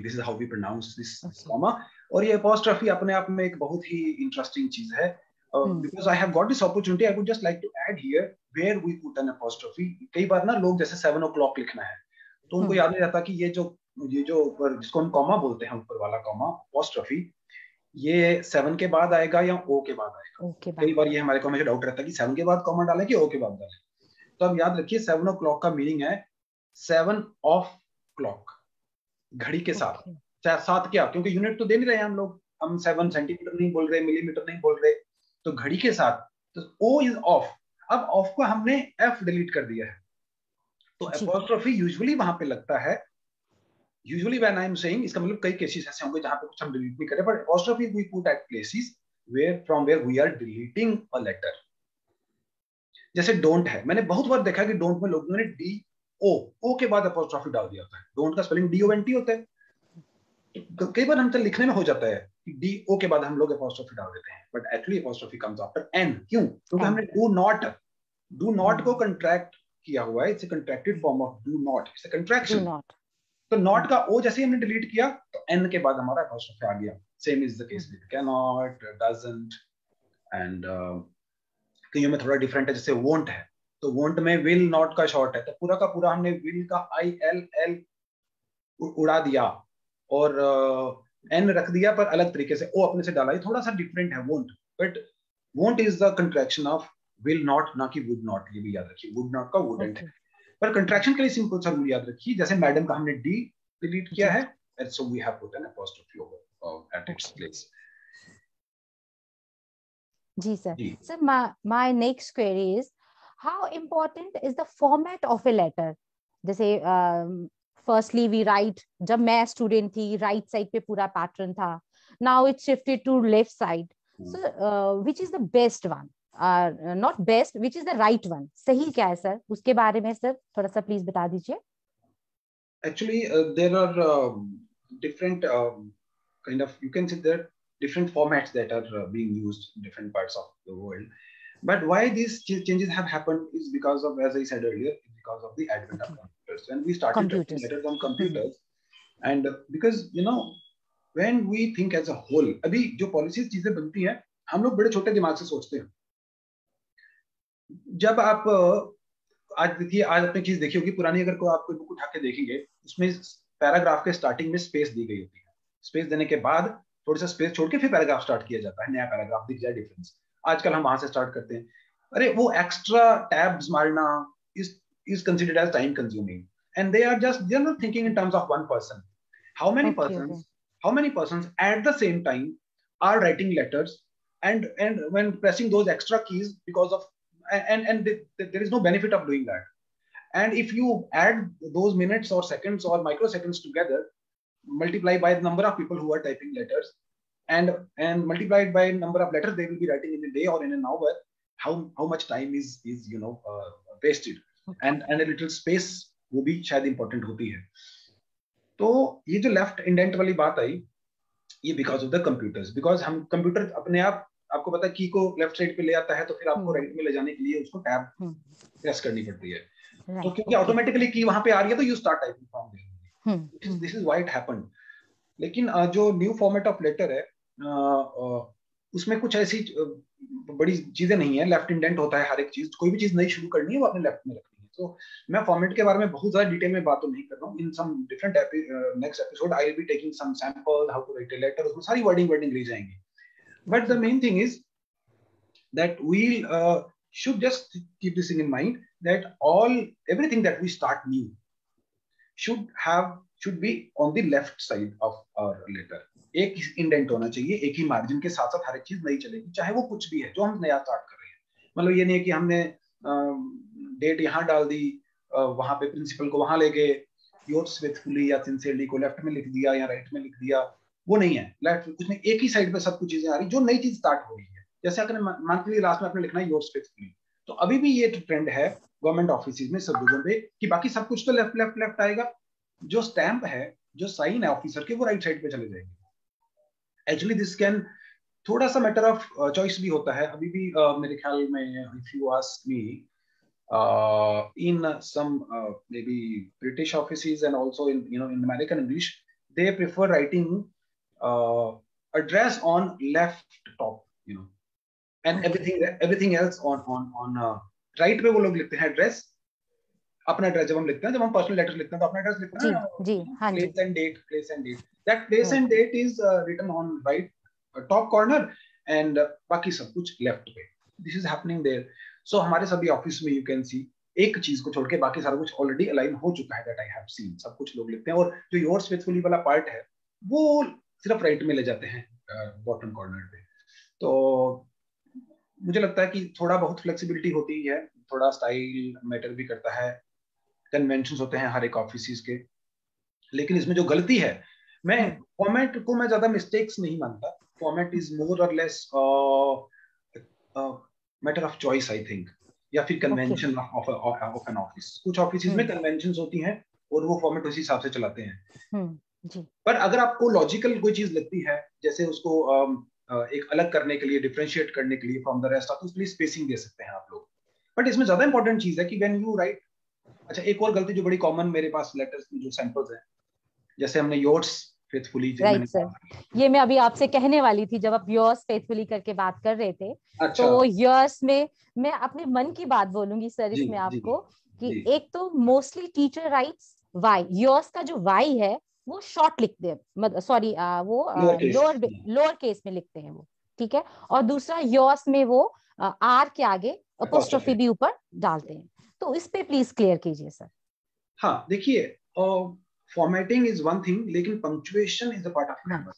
this is how we pronounce this comma, और ये apostrophe अपने आप में एक बहुत ही interesting चीज है, because I have got this opportunity, I would just like to add here where we put an apostrophe. कई बार ना लोग जैसे 7 o'clock लिखना है तो उनको याद नहीं रहता कि ये जो जिसको हम कॉमा बोलते हैं, ऊपर वाला कॉमा apostrophe, ये 7 के बाद आएगा या O के बाद आएगा। कई बार ये हमारे को हमेशा डाउट रहता है कि 7 के बाद कॉमा डालें कि O के बाद डालें। तो अब याद रखिए 7 o'clock का मीनिंग है 7 ऑफ क्लॉक, घड़ी के साथ, चाहे 7 क्या, क्योंकि यूनिट तो दे नहीं रहे हम लोग, हम 7 सेंटीमीटर नहीं बोल रहे, मिलीमीटर नहीं बोल रहे, तो घड़ी के साथ तो O इज ऑफ, अब ऑफ को हमने F डिलीट कर दिया है, तो अपोस्ट्रोफी यूजुअली वहां पे लगता है, usually when I am saying, इसका मतलब कई केसेस ऐसे होंगे जहां पे कुछ हम डिलीट नहीं कर रहे, but apostrophe we put at places where from where we are deleting a letter. जैसे डोंट है, मैंने बहुत बार देखा कि डोंट में लोगों ने डी ओ के बाद अपोस्ट्रोफी डाल दिया होता है, डोंट का स्पेलिंग DONT होता है, तो कई बार हमसे लिखने में हो जाता है कि DO के बाद हम लोग अपोस्ट्रोफी डाल देते हैं, but actually apostrophe comes after N। क्यों? क्योंकि हमने डू नॉट को कंट्रैक्ट किया हुआ है, it's a contracted form of do not, it's a contraction. तो नॉट का O जैसे ही हमने डिलीट किया तो N के बाद हमारा अपोस्ट्रोफी आ गया। Same is the case with cannot, doesn't, and कईयों में थोड़ा डिफरेंट है, जैसे वोंट है, तो वोंट में विल नॉट का शॉर्ट है, तो पूरा का पूरा हमने विल का ILL उड़ा दिया और N रख दिया, पर अलग तरीके से O अपने से डाला, ये थोड़ा सा डिफरेंट है won't, but won't is the contraction of will not, ना कि वुड नॉट, ये भी याद रखिए, वुड नॉट का वुडंट है। पर कंट्रैक्शन के लिए सिंपल सा रूल याद रखिए, जैसे मैडम का हमने डी डिलीट किया है, and so we have put an apostrophe over at its place. जी sir. Sir, my next query is how important is the format of a letter? जैसे firstly we write, जब मैं student थी right side पे पूरा pattern था, now it's shifted to left side. So which is the best one? Not best, which is the right one? सही क्या है सर, उसके बारे में सर थोड़ा सा प्लीज बता दीजिए। Actually, there are different kind of, you can say there are different formats that are being used in different parts of the world. But why these changes have happened is because of, as I said earlier, because of the advent of computers. When we started writing letters on computers, and because when we think as a whole, अभी जो policies चीजें बनती हैं, हम लोग बड़े छोटे दिमाग से सोचते हैं। जब आप आज देखिए, आज आपने चीज देखी होगी पुरानी, अगर कोई आप कोई बुक उठा के देखेंगे, उसमें पैराग्राफ के स्टार्टिंग में स्पेस दी गई होती है, स्पेस देने के बाद थोड़ा सा स्पेस छोड़ के फिर पैराग्राफ स्टार्ट किया जाता है, नया पैराग्राफ दिख जाए डिफरेंस। आजकल हम वहां से स्टार्ट करते हैं, अरे वो एक्स्ट्रा टैब्स मारना is considered as time consuming, and they are not thinking in terms of one person. How many persons at the same time are writing letters, and when pressing those extra keys because of, and there is no benefit of doing that. And if you add those minutes or seconds or microseconds together, multiply by the number of people who are typing letters, and multiplied by number of letters they will be writing in a day or in an hour, how much time is wasted, and a little space वो भी शायद important होती है। तो ये जो left indent वाली बात आई, ये because of the computers, because हम कंप्यूटर अपने आप, आपको पता है, की को लेफ्ट साइड पे ले आता है, तो फिर आपको राइट में ले जाने के लिए उसको टैब प्रेस करनी पड़ती है, तो क्योंकि ऑटोमेटिकली की वहां पे आ रही है, तो you start typing from there, this is why it happened. लेकिन जो न्यू फॉर्मेट ऑफ लेटर है, उसमें कुछ ऐसी बड़ी चीजें नहीं है, लेफ्ट इंडेंट होता है हर एक चीज, कोई भी चीज नई शुरू करनी है वो अपने लेफ्ट में रखनी है। तो मैं फॉर्मेट के बारे में बहुत ज्यादा डिटेल में बात तो नहीं कर रहा हूँ, in some different next episode I will be taking some sample how to write a letter, उसमें सारी वर्डिंग ले जाएंगे। But the main thing is that we should just keep this in mind, that everything that we start new should be on the left side of our letter. एक indent होना चाहिए, एक ही margin के साथ साथ हर एक चीज नई चलेगी, चाहे वो कुछ भी है जो हम नया स्टार्ट कर रहे हैं। मतलब ये नहीं है कि हमने डेट यहाँ डाल दी, वहां पे प्रिंसिपल को वहां लेके योर्स फेथफुली या सिंसियरली को लेफ्ट में लिख दिया या राइट में लिख दिया, वो नहीं है। लेफ्ट उसमें एक ही साइड पे सब कुछ चीजें आ रही, जो नई चीज स्टार्ट हो रही है। जैसे अगर मंथ के लिए लास्ट में आपने लिखना है योर्स फेथफुली, तो अभी भी ये ट्रेंड है गवर्नमेंट ऑफिस में सब जगह पे कि बाकी सब कुछ तो लेफ्ट लेफ्ट लेफ्ट आएगा, जो स्टैंप है, जो साइन है ऑफिसर के, वो राइट साइड पे चले जाएंगे। एक्चुअली दिस कैन थोड़ा सा मैटर ऑफ चॉइस भी होता है अभी भी, मेरे ख्याल में, if you ask me, in some maybe British offices and also in American English, they prefer writing address on left top, and everything else on right पे वो लोग लिखते हैं एड्रेस, अपना एड्रेस। जब हम लिखते हैं, जब हम पर्सनल लेटर लिखते हैं, तो अपना एड्रेस लिखते हैं ना, place and date, that place and date is written on right top corner, and बाकी सब कुछ लेफ्ट पे। This is happening there. So हमारे सभी ऑफिस में यू कैन सी, एक चीज को छोड़ के बाकी सारा कुछ ऑलरेडी अलाइन हो चुका है, दैट आई हैव सीन, सब कुछ लोग लिखते हैं, और जो योर्स फेथफुली वाला पार्ट है वो सिर्फ राइट में ले जाते हैं बॉटम कॉर्नर पे। तो मुझे लगता है कि थोड़ा बहुत फ्लेक्सिबिलिटी होती है, थोड़ा स्टाइल मैटर भी करता है, कन्वेंशंस होते हैं हर एक ऑफिस के, लेकिन इसमें जो गलती है, मैं फॉर्मेट को मैं ज्यादा मिस्टेक्स नहीं मानता. फॉर्मेट इज मोर और less matter of choice I think, या फिर कन्वेंशन ऑफ एन ऑफिस. कुछ ऑफिस में कन्वेंशंस होती हैं और वो फॉर्मेट उसी हिसाब से चलाते हैं. जी. पर अगर आपको लॉजिकल कोई चीज लगती है, जैसे उसको एक अलग करने के लिए, डिफरेंशिएट करने के लिए फ्रॉम द रेस्ट, तो उसके लिए स्पेसिंग दे सकते हैं आप लोग. बट इसमें ज्यादा इंपॉर्टेंट चीज है कि व्हेन यू राइट. अच्छा, एक और गलती जो बड़ी कॉमन मेरे पास लेटर्स में जो सैंपल्स हैं, जैसे हमने योर्स फेथफुली, राइट सर, ये मैं अभी आपसे कहने वाली थी जब आप योर्स फेथफुली करके बात कर रहे थे. अच्छा. तो योर्स में मैं अपने मन की बात बोलूंगी सर इसमें आपको, कि एक तो mostly teacher writes Y. Yours का जो वाई है वो शॉर्ट लिखते हैं, मतलब सॉरी वो लोअर केस में लिखते हैं वो, ठीक है. और दूसरा योर्स में वो आर के आगे अपोस्ट्रोफी भी ऊपर डालते हैं. तो इस पे प्लीज क्लियर कीजिए सर. हाँ, देखिए, फॉर्मेटिंग इज वन थिंग, लेकिन punctuation is a part of grammar.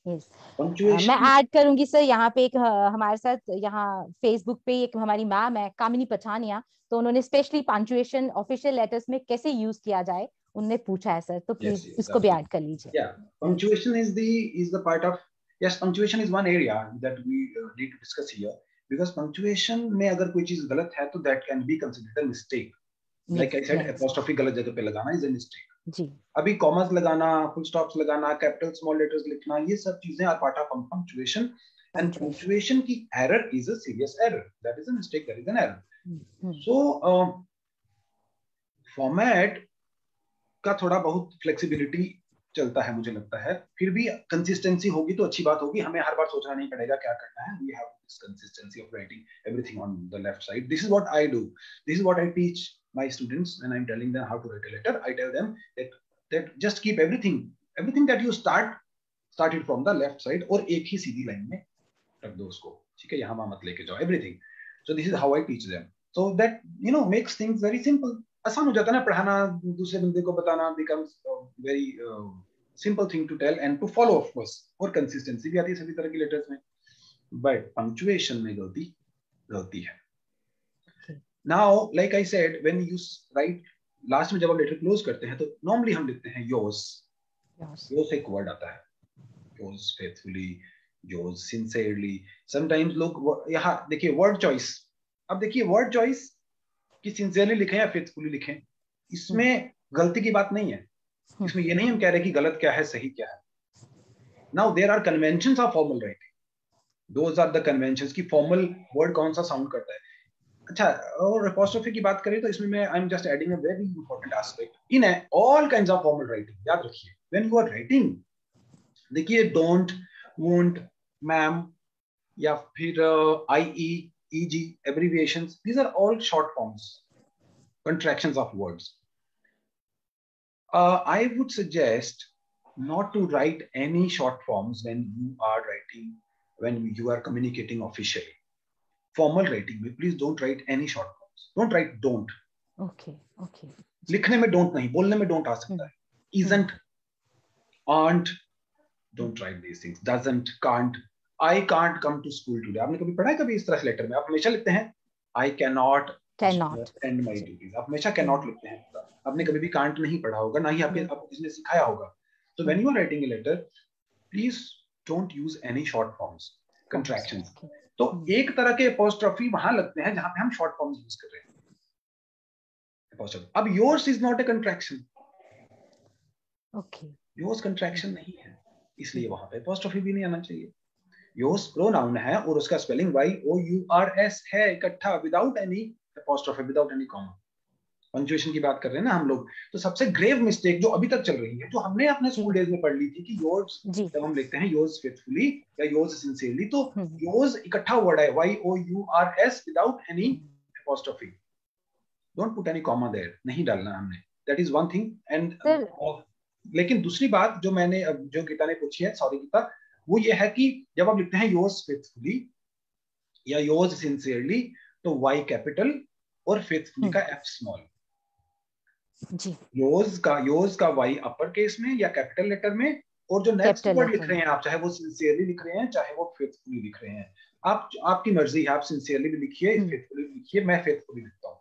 Yes. Punctuation मैं ऐड करूंगी सर यहाँ पे एक हमारे साथ यहाँ फेसबुक पे एक हमारी मैम है कामिनी पठानिया, तो उन्होंने स्पेशली पंक्चुएशन ऑफिशियल लेटर्स में कैसे यूज किया जाए उनने पूछा है सर, तो प्लीज इसको भी ऐड कर लीजिए. Yeah, punctuation is the part of, yes, punctuation is one area that we need to discuss here, because punctuation में अगर कोई चीज गलत है तो that can be considered a mistake. Like I said, apostrophe गलत जगह पे लगाना is a mistake. जी. अभी कॉमर्स लगाना, फुल स्टॉप्स लगाना, कैपिटल स्मॉल लेटर्स लिखना, ये सब चीजें are part of punctuation. And punctuation की error is a serious error, that is a mistake, that is an error. So format का थोड़ा बहुत फ्लेक्सिबिलिटी चलता है मुझे लगता है. फिर भी कंसिस्टेंसी होगी तो अच्छी बात होगी, हमें हर बार सोचना नहीं पड़ेगा क्या करना है. We have this consistency of writing everything on the left side. This is what I do, this is what I teach my students when I'm telling them how to write a letter. I tell them that just keep everything that you start it from the left side, और एक ही सीधी line में रख दो उसको, ठीक है, यहाँ वहां मत लेके जाओ everything. So this is how I teach them, so that makes things very simple. आसान हो जाता है ना पढ़ाना, दूसरे बंदे को बताना becomes very simple thing to tell and to follow, of course. और कंसिस्टेंसी भी आती है सभी तरह की लेटर्स में, बट पंक्चुएशन में गलती है. Now, like I said, when you write last में जब हम लेटर क्लोज करते हैं तो नॉर्मली हम लिखते हैं yours. yours एक वर्ड आता है, yours faithfully, yours sincerely. Sometimes लोग यहाँ देखिए वर्ड चॉइस. अब देखिए वर्ड चॉइस कि सिंसियरली लिखें या फेथफुली लिखें, इसमें गलती की बात नहीं है. इसमें ये नहीं हम कह रहे कि गलत क्या है सही क्या है. Now there are conventions of formal writing. Those are the conventions कि फॉर्मल वर्ड कौन सा साउंड करता है. अच्छा, और अपोस्ट्रोफी की बात करें तो इसमें मैं I am just adding a very important aspect in all kinds of formal writing. याद रखिए, व्हेन यू आर राइटिंग, देखिए डोंट, वोंट, मैम या फिर I E G abbreviations, these are all short forms, contractions of words. I would suggest not to write any short forms when you are writing, when you are communicating officially. Formal writing में please don't write any short forms. Don't write don't. Okay. लिखने में don't नहीं, बोलने में don't आ सकता है. Isn't, aren't, don't write these things. Doesn't, can't. I can't come to school today. आपने कभी पढ़ा है कभी इस तरह से लेटर में? आप हमेशा लिखते हैं I cannot attend my duties. आप हमेशा cannot लिखते हैं. आपने कभी भी can't नहीं पढ़ा होगा, ना ही आपको किसी ने सिखाया होगा. So when you are writing a letter, please don't use any short forms, contractions. तो एक तरह के apostrophe वहां लगते हैं जहां पे हम short forms यूज कर रहे हैं. Apostrophe. अब yours is not a contraction. yours contraction नहीं है, इसलिए वहां पे apostrophe भी नहीं आना चाहिए. yours pronoun है और उसका spelling yours है इकट्ठा, without any apostrophe, without any comma. Punctuation की बात कर रहे हैं ना हम लोग. तो सबसे ग्रेव मिस्टेक जो अभी तक चल रही है, जो हमने अपने स्कूल डेज में पढ़ ली थी कि योर्स, जब हम लिखते हैं योर्स फेथफुली या योर्स सिंसियरली, तो योर्स इकट्ठा वर्ड है yours without any apostrophe. Don't put any comma there, नहीं डालना हमने. That is one thing. And लेकिन दूसरी बात जो मैंने, जो गीता ने पूछी है, सॉरी गीता, वो ये है कि जब आप लिखते हैं योर्स फेथफुली या योर्स सिंसियरली, तो वाई कैपिटल और फेथफुली का एफ स्मॉल. योर्स का वाई अपर केस में या कैपिटल लेटर में, और जो नेक्स्ट वर्ड लिख रहे हैं आप, चाहे वो सिंसियरली लिख रहे हैं चाहे वो फेथफुली लिख रहे हैं, आप आपकी मर्जी है, आप सिंसियरली भी लिखिए, फेथफुली भी लिखिए। मैं फेथफुली लिखता हूँ,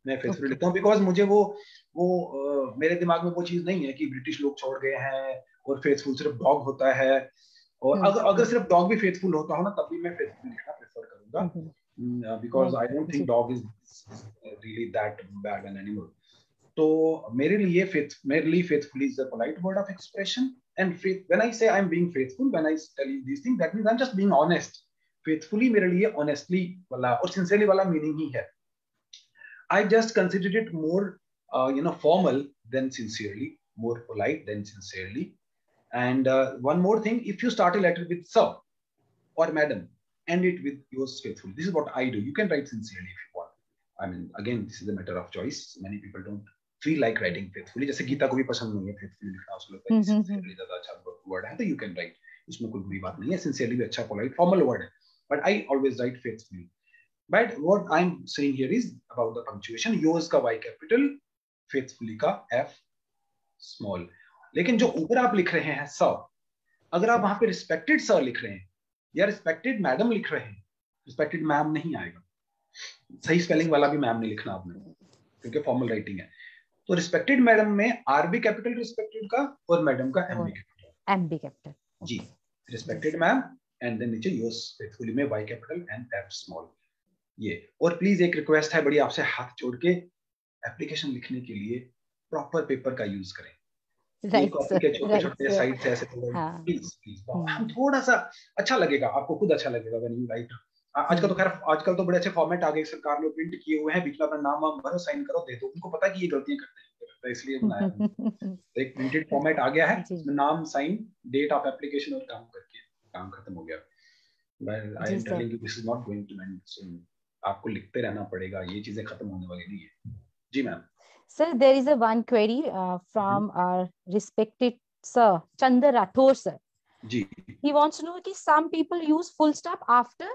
मैं फेथफुली लिखता हूँ, बिकॉज मुझे वो मेरे दिमाग में वो चीज नहीं है कि ब्रिटिश लोग छोड़ गए हैं और फेथफुल सिर्फ डॉग होता है। और अगर सिर्फ डॉग भी फेथफुल होता हो ना, तब भी मैं फेथफुल लिखना प्रेफर करूंगा, because I don't think dog is really that bad an animal. तो मेरे लिए faithfully is the polite word of expression. And when I say I am being faithful, when I tell you this thing, that means I am just being honest. Faithfully मेरे लिए honestly वाला और sincerely वाला meaning ही है। I just considered it more, formal than sincerely, more polite than sincerely. And one more thing, if you start a letter with sir or madam, end it with yours faithfully. This is what I do. You can write sincerely if you want. I mean, again, this is a matter of choice. Many people don't feel like writing faithfully. जैसे गीता को भी पसंद नहीं है faithfully लिखना, उसको लगता है कि sincerely ज़्यादा अच्छा word है, तो you can write. इसमें कोई बुरी बात नहीं है. Sincerely भी अच्छा polite formal word है. But I always write faithfully. But what I'm saying here is about the punctuation. Yours का Y capital, faithfully का F small. लेकिन जो ऊपर आप लिख रहे हैं sir, अगर आप वहां पे respected sir लिख रहे हैं या respected madam लिख रहे हैं, respected ma'am नहीं आएगा। सही स्पेलिंग वाला भी मैम नहीं लिखना आपने, क्योंकि फॉर्मल राइटिंग है। तो रिस्पेक्टेड मैडम में आर बी कैपिटल रिस्पेक्टेड का और मैडम का एम बी कैपिटल जी, रिस्पेक्टेड मैम, एंड देन नीचे योर्स फेथफुली में Y capital and F small. ये, और प्लीज एक रिक्वेस्ट है बड़ी आपसे हाथ जोड़ के, एप्लीकेशन लिखने के लिए प्रॉपर पेपर का यूज करें। कॉपी के छोटे छोटे साइड से ऐसे प्लीज प्लीज, हम थोड़ा सा अच्छा लगेगा, आपको खुद अच्छा लगेगा व्हेन यू राइट। आजकल तो बड़े अच्छे फॉर्मेट आ गए, सरकार ने प्रिंट किए हुए हैं, बीच में अपना नाम वाम भरो, साइन करो, दे दो। उनको पता है कि ये गलतियां करते हैं, इसलिए बनाया। एक प्रिंटेड फॉर्मेट आ गया है, इसमें नाम, साइन, डेट ऑफ एप्लीकेशन और काम करके काम खत्म हो गया। But I am telling you this is not going to end soon. आपको लिखते रहना पड़ेगा, ये चीजें खत्म होने वाली नहीं है। जी ma'am. Sir, there is a one query from our respected sir, Chandra Rathore sir. जी. He wants to know कि some people use full stop after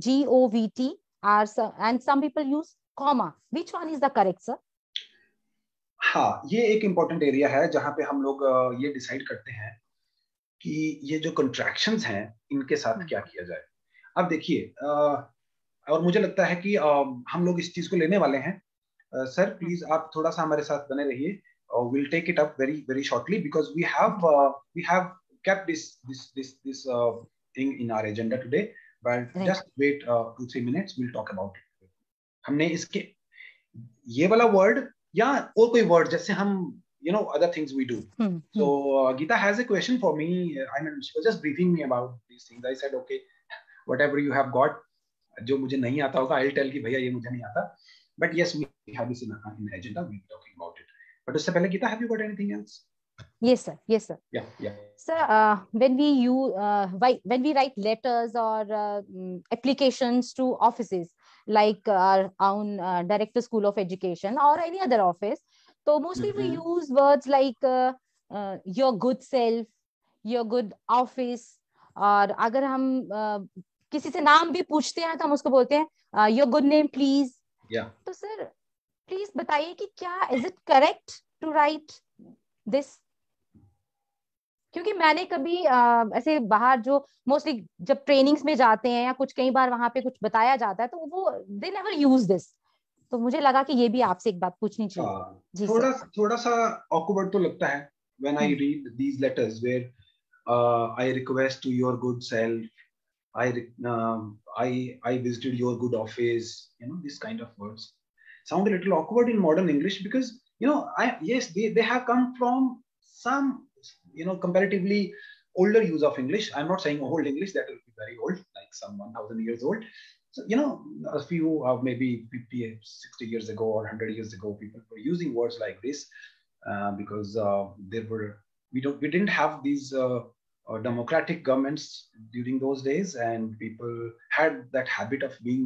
GOVT and some people use comma. Which one is the correct, sir? हाँ, ये एक important area है जहाँ पे हम लोग ये डिसाइड करते हैं कि ये जो कंट्रैक्शंस हैं इनके साथ क्या किया जाए। अब देखिए, और मुझे लगता है कि हम लोग इस चीज को लेने वाले हैं। सर प्लीज आप थोड़ा सा हमारे साथ बने रहिए, we'll take it up very very shortly because we have kept this thing in our agenda today, but just wait 2-3 minutes, we'll talk about it. हमने इसके ये वाला वर्ड या और कोई वर्ड, जैसे हम other things we do. So Geeta has a question for me. I mean, she was just briefing me about these things. I said okay, whatever you have got, जो मुझे नहीं आता होगा I'll tell कि भैया ये मुझे नहीं आता. But yes, we have this in agenda. We'll be talking about it. But उससे पहले Gita, have you got anything else? Yes, sir. Yes, sir. Yeah. Sir, when we write letters or applications to offices like our own Director School of Education or any other office, so mostly we use words like your good self, your good office, और अगर हम किसी से नाम भी पूछते हैं तो हम उसको बोलते हैं your good name please. तो सर प्लीज बताइए कि क्या is it correct to write this, क्योंकि मैंने कभी ऐसे बाहर जो मोस्टली जब ट्रेनिंग्स में जाते हैं या कुछ कई बार वहां पे कुछ बताया जाता है तो वो दे नेवर यूज दिस, तो मुझे लगा कि ये भी आपसे एक बात पूछनी चाहिए। थोड़ा सा ऑकवर्ड तो लगता है when I read these letters where I request to your good self, I visited your good office, this kind of words sound a little awkward in modern English because yes, they have come from some comparatively older use of English. I'm not saying old English, that will be very old, like some 1000 years old. So a few maybe 50 60 years ago or 100 years ago, people were using words like this because we didn't have these democratic governments during those days, and people had that habit of being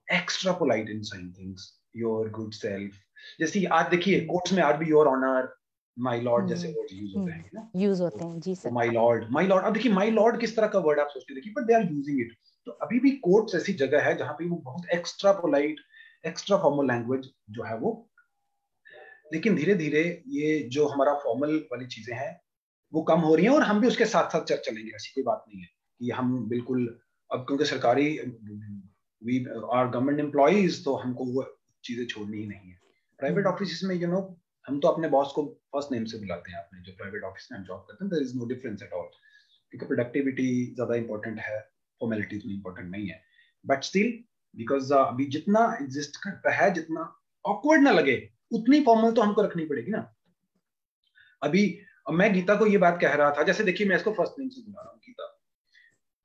extra polite in saying things, your good self. जैसे आज देखिए courts में आज भी your honour, my Lord जैसे word use होते हैं ना, यूज होते हैं। जी सर, माय लॉर्ड। अब देखिए माय लॉर्ड किस तरह का वर्ड आप सोचते देखिए, but they are using it. तो अभी भी कोर्ट्स ऐसी जगह है जहां पे वो बहुत extra polite, extra formal language जो है वो, लेकिन धीरे धीरे ये जो हमारा फॉर्मल वाली चीजें हैं वो कम हो रही हैं, और हम भी उसके साथ साथ चलेंगे। ऐसी कोई बात नहीं है कि हम बिल्कुल अब क्योंकि सरकारी वी आर गवर्नमेंट एम्प्लॉइज, तो हमको वो चीजें छोड़नी ही नहीं है। प्राइवेट ऑफिस में हम तो अपने बॉस को फर्स्ट नेम से बुलाते हैं। अपने जो प्राइवेट ऑफिस में हम जॉब करते हैं, there is no difference at all, क्योंकि प्रोडक्टिविटी ज्यादा इंपॉर्टेंट है, फॉर्मेलिटी उतनी इंपॉर्टेंट नहीं है। बट स्टिल बिकॉज अभी जितना एग्जिस्ट करता है, जितना ऑकवर्ड ना लगे, उतनी फॉर्मल तो हमको रखनी पड़ेगी ना। अभी मैं गीता को ये बात कह रहा था, जैसे देखिए मैं इसको फर्स्ट नेम से बुला रहा हूँ, गीता,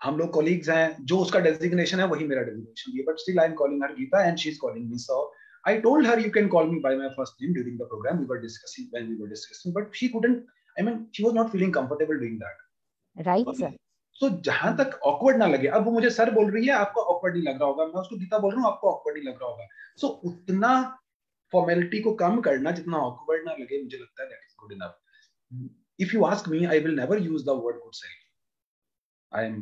हम लोग कॉलीग्स हैं, जो उसका डेजिग्नेशन है वही मेरा डेजिग्नेशन भी है, but still I am calling her Geeta and she is calling me. So I told her you can call me by my first name during the program we were discussing, but she couldn't, I mean she was not feeling comfortable doing that. Right, sir. So जहां तक awkward ना लगे, अब वो मुझे sir बोल रही है, आपको awkward नहीं लग रहा होगा, मैं उसको गीता बोल रहा हूँ, आपको awkward नहीं लग रहा होगा। So उतना फॉर्मेलिटी को कम करना जितना awkward ना लगे, मुझे लगता है that is good enough. If you ask me, I will never use the word good self. I am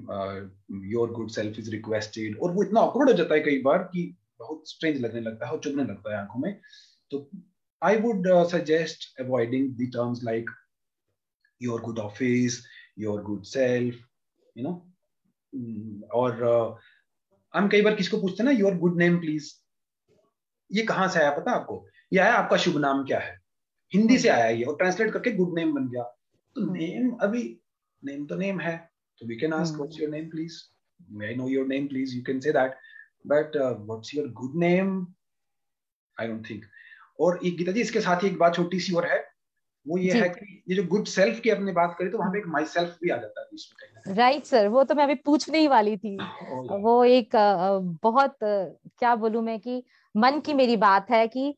your good self is requested, और वो इतना awkward हो जाता है कई बार कि बहुत स्ट्रेंज लगने लगता है और चुभने लगता है आंखों में। तो I would suggest avoiding the terms like your good office, your good self, you know. और हम कई बार किसको पूछते हैं ना, योर गुड नेम प्लीज, ये कहाँ से आया पता है आपको? ये आया आपका शुभ नाम क्या है, हिंदी से आया ये, और ट्रांसलेट करके गुड नेम बन गया। तो नेम, अभी नेम तो नेम है, तो we can ask what's your name please, may I know your name please, you can say that, but what's your good name, I don't think. और एक गीता जी इसके साथ ही एक बात छोटी सी और है, वो ये है कि ये जो गुड सेल्फ की अपने बात करें तो वहां पे एक माई सेल्फ भी आ जाता है बीच में। राइट सर, वो तो मैं अभी पूछने ही वाली थी। वो एक बहुत क्या बोलूं मैं, कि मन की मेरी बात है कि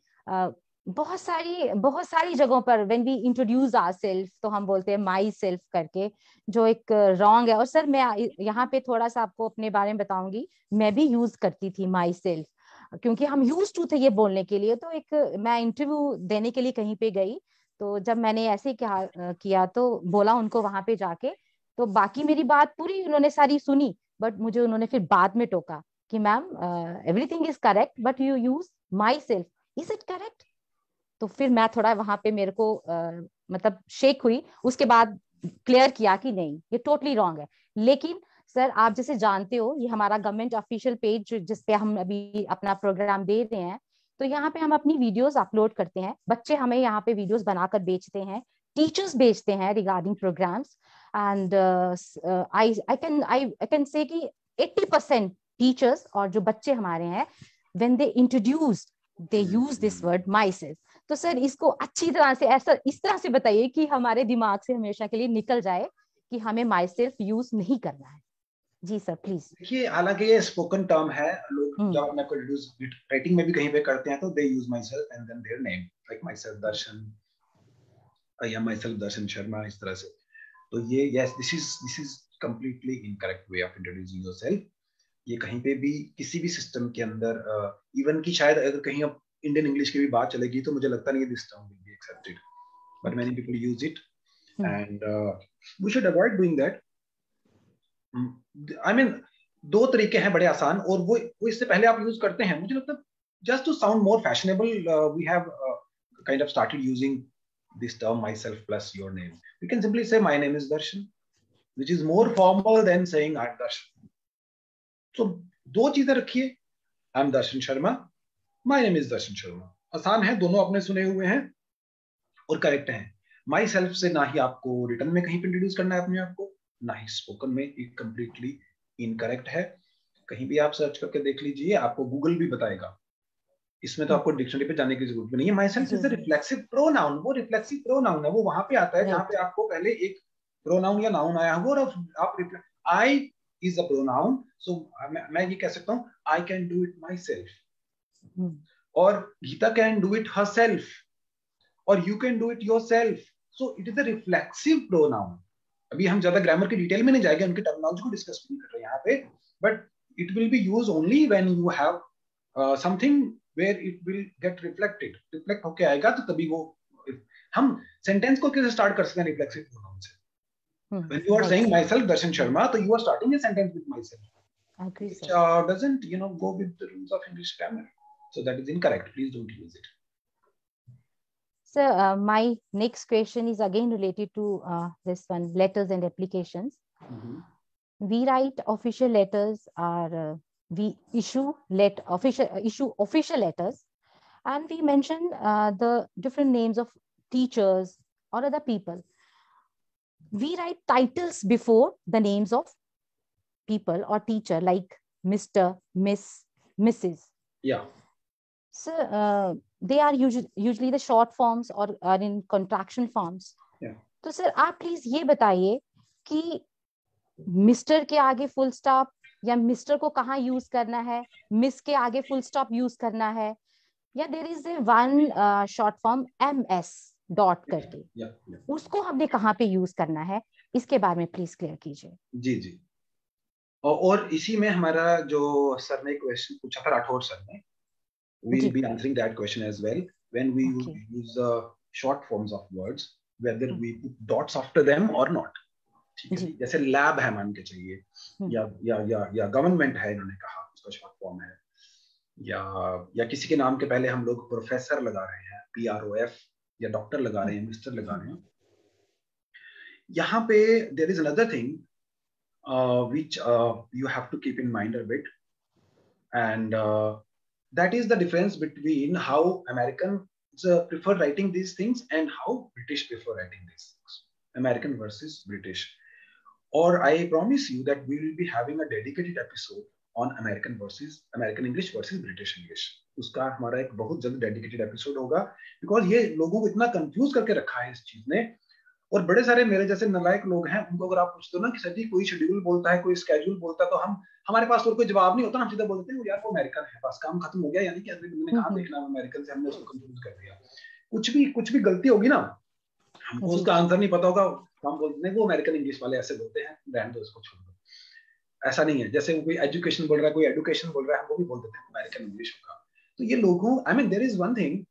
बहुत सारी जगहों पर व्हेन वी इंट्रोड्यूस आवरसेल्फ तो हम बोलते हैं माई सेल्फ करके, जो एक रॉन्ग है। और सर मैं यहाँ पे थोड़ा सा आपको अपने बारे में बताऊंगी, मैं भी यूज करती थी माई सेल्फ, क्योंकि हम यूज टू थे ये बोलने के लिए। तो एक मैं इंटरव्यू देने के लिए कहीं पे गई, तो जब मैंने ऐसे किया तो बोला उनको वहां पे जाके, तो बाकी मेरी बात पूरी उन्होंने सारी सुनी, बट मुझे उन्होंने फिर बाद में टोका कि ma'am everything is correct but you use my self, is it correct? तो फिर मैं थोड़ा वहां पे मेरे को मतलब शेक हुई। उसके बाद क्लियर किया कि नहीं, ये टोटली रॉन्ग है। लेकिन सर आप जैसे जानते हो, ये हमारा गवर्नमेंट ऑफिशियल पेज जिसपे हम अभी अपना प्रोग्राम दे रहे हैं, तो यहाँ पे हम अपनी वीडियोस अपलोड करते हैं, बच्चे हमें यहाँ पे वीडियोस बनाकर बेचते हैं, टीचर्स बेचते हैं regarding programs. And I can say कि 80% टीचर्स और जो बच्चे हमारे हैं, when they introduce they use this word myself. तो सर इसको अच्छी तरह से ऐसा इस तरह से बताइए कि हमारे दिमाग से हमेशा के लिए निकल जाए कि हमें माई सेल्फ यूज नहीं करना है। जी सर प्लीज। देखिए, हालांकि ये स्पोकन टर्म है, लोग जब अपने को इंट्रोड्यूस राइटिंग में भी कहीं पे करते हैं तो they use myself and then their name, like myself Darshan या माई सेल्फ दर्शन शर्मा, इस तरह से। तो ये yes, this is completely incorrect way of introducing yourself. ये कहीं पे भी किसी भी सिस्टम के अंदर, इवन की शायद अगर कहीं अब इंडियन इंग्लिश की भी बात चलेगी तो मुझे लगता नहीं है this term will be accepted, but many people use it and we should avoid doing that. I mean दो तरीके हैं बड़े आसान, और वो इससे पहले आप यूज करते हैं, मुझे लगता है just to sound more fashionable we have kind of started using this term myself plus your name. We can simply say my name is Darshan, which is more formal than saying I'm Darshan. So दो चीजें रखिए, I'm Darshan Sharma, my name is Darshan Sharma। आसान है, दोनों आपने सुने हुए हैं और करेक्ट हैं। माई सेल्फ से ना ही आपको रिटर्न में कहीं पे इंट्रोड्यूस करना है अपने आप को, ना ही स्पोकन में, ये कंप्लीटली इनकरेक्ट है। कहीं भी आप सर्च करके देख लीजिए, आपको गूगल भी बताएगा, इसमें तो आपको डिक्शनरी पे जाने की जरूरत नहीं है। My self is a reflexive pronoun, वो रिफ्लेक्सिव प्रोनाउन है, वो वहां पे आता है जहां पे आपको पहले एक प्रोनाउन या नाउन आया हुआ, और आप आई इज अ प्रोनाउन, सो मैं ये कह सकता हूँ I can do it myself, और Geeta can do it herself, और you can do it yourself. So it is a reflexive pronoun. अभी हम ज्यादा ग्रामर की डिटेल में नहीं जाएंगे, उनकी टर्मिनोलॉजी को डिस्कस नहीं कर रहे हैं यहाँ पे, but it will be use only when you have something where it will get reflected, reflect होके आएगा तो तभी वो, हम सेंटेंस को कैसे स्टार्ट कर सकते हैं रिफ्लेक्सिव प्रोनाउन से? when you are saying myself Darshan Sharma, so you are starting a sentence with myself, which doesn't go with the rules of English grammar, so that is incorrect, please don't use it. So my next question is again related to this one, letters and applications. We write official letters, or we issue official letters, and we mention the different names of teachers or other people. We write titles before the names of people or teacher, like Mr., Miss, Mrs. Yeah. So they are usually the short forms or are in contraction forms. Yeah. तो sir आप please ये बताइए कि mister के आगे full stop या mister को कहाँ यूज करना है, मिस के आगे फुल स्टॉप यूज करना है, या there is a one short form MS dot करके, उसको हमने कहाँ पे यूज करना है, इसके बारे में प्लीज क्लियर कीजिए। जी जी, और इसी में हमारा जो सर ने क्वेश्चन पूछा था, राठौर सर ने, we'll be answering that question as well. When we use short forms of words, whether we put dots after them or not. ठीक है, जैसे लैब है मान के चाहिए, या गवर्नमेंट है, इन्होंने कहा उसका शॉर्ट फॉर्म है, या किसी के नाम के पहले हम लोग प्रोफेसर लगा रहे हैं, PROF, या डॉक्टर लगा रहे हैं, मिस्टर लगा रहे हैं। यहाँ पे there is another thing which you have to keep in mind a bit, and that is the difference between how Americans prefer writing these things and how British prefer writing these things. American versus British. Or I promise you that we will be having a dedicated episode on American English versus British English. उसका हमारा एक बहुत जल्द dedicated episode होगा, because ये लोगों को इतना कंफ्यूज करके रखा है इस चीज ने। और बड़े सारे मेरे जैसे नालायक लोग हैं, उनको अगर आप पूछते हो ना कि सर जी कोई शेड्यूल बोलता है, कोई स्केड्यूल बोलता है, तो हमारे पास और कोई जवाब नहीं होता, हम सीधा बोलते हैं यार वो अमेरिकन है, बस काम खत्म हो गया, यानी कि अगले बंदे ने कहा देखना अमेरिकन से, हमने उसको कंफ्यूज कर दिया। कुछ भी गलती होगी ना, हमको उसका आंसर नहीं पता होगा, हम बोलते हैं वो अमेरिकन इंग्लिश वाले ऐसे बोलते हैं, रहने दो उसको, छोड़ दो। ऐसा नहीं है, जैसे कोई एजुकेशन बोल रहा है, कोई एडुकेशन बोल रहा है, हम वो भी बोल देते हैं अमेरिकन इंग्लिश होगा। तो ये लोगों, I mean there is one thing,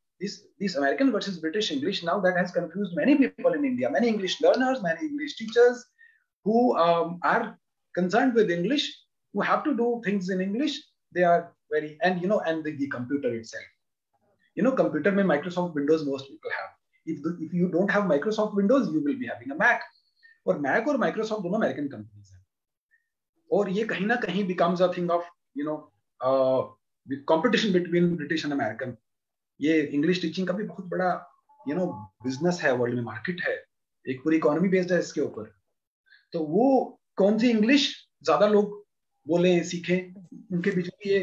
this American versus British English now that has confused many people in India, many English learners, many English teachers who are concerned with English, who have to do things in English. They are very, and you know, and the computer itself, you know, computer mein Microsoft Windows most people have. If you don't have Microsoft Windows, you will be having a Mac. और Mac और Microsoft दोनों American companies हैं, और ये कहीं ना कहीं becomes a thing of, you know, competition between British and American. ये इंग्लिश टीचिंग का भी बहुत बड़ा बिजनेस है, वर्ल्ड में मार्केट है, एक पूरी इकोनॉमी बेस्ड है इसके ऊपर। तो वो कौन सी इंग्लिश ज्यादा लोग बोले सीखें, उनके बीच में ये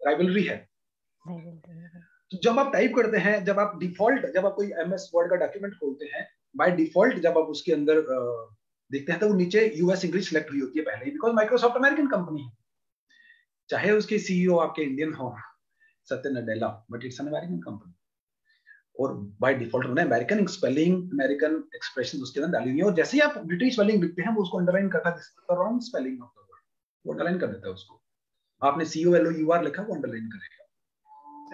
राइवलरी है। तो जब आप टाइप करते हैं, जब आप कोई MS वर्ड का डॉक्यूमेंट खोलते हैं, बाय डिफॉल्ट जब आप उसके अंदर देखते हैं तो वो नीचे US इंग्लिश सिलेक्ट हुई होती है पहले ही, बिकॉज माइक्रोसॉफ्ट अमेरिकन कंपनी है, चाहे उसके CEO आपके इंडियन हो, सत्य Nadella, but it's an American company. और बाय डिफॉल्ट उन्होंने अमेरिकन स्पेलिंग, अमेरिकन एक्सप्रेशन उसके अंदर डाली हुई है, और जैसे ही आप ब्रिटिश स्पेलिंग लिखते हैं वो उसको अंडरलाइन करता है, this is the wrong spelling of the word, वो अंडरलाइन कर देता है उसको। आपने COLOUR लिखा, वो अंडरलाइन करेगा,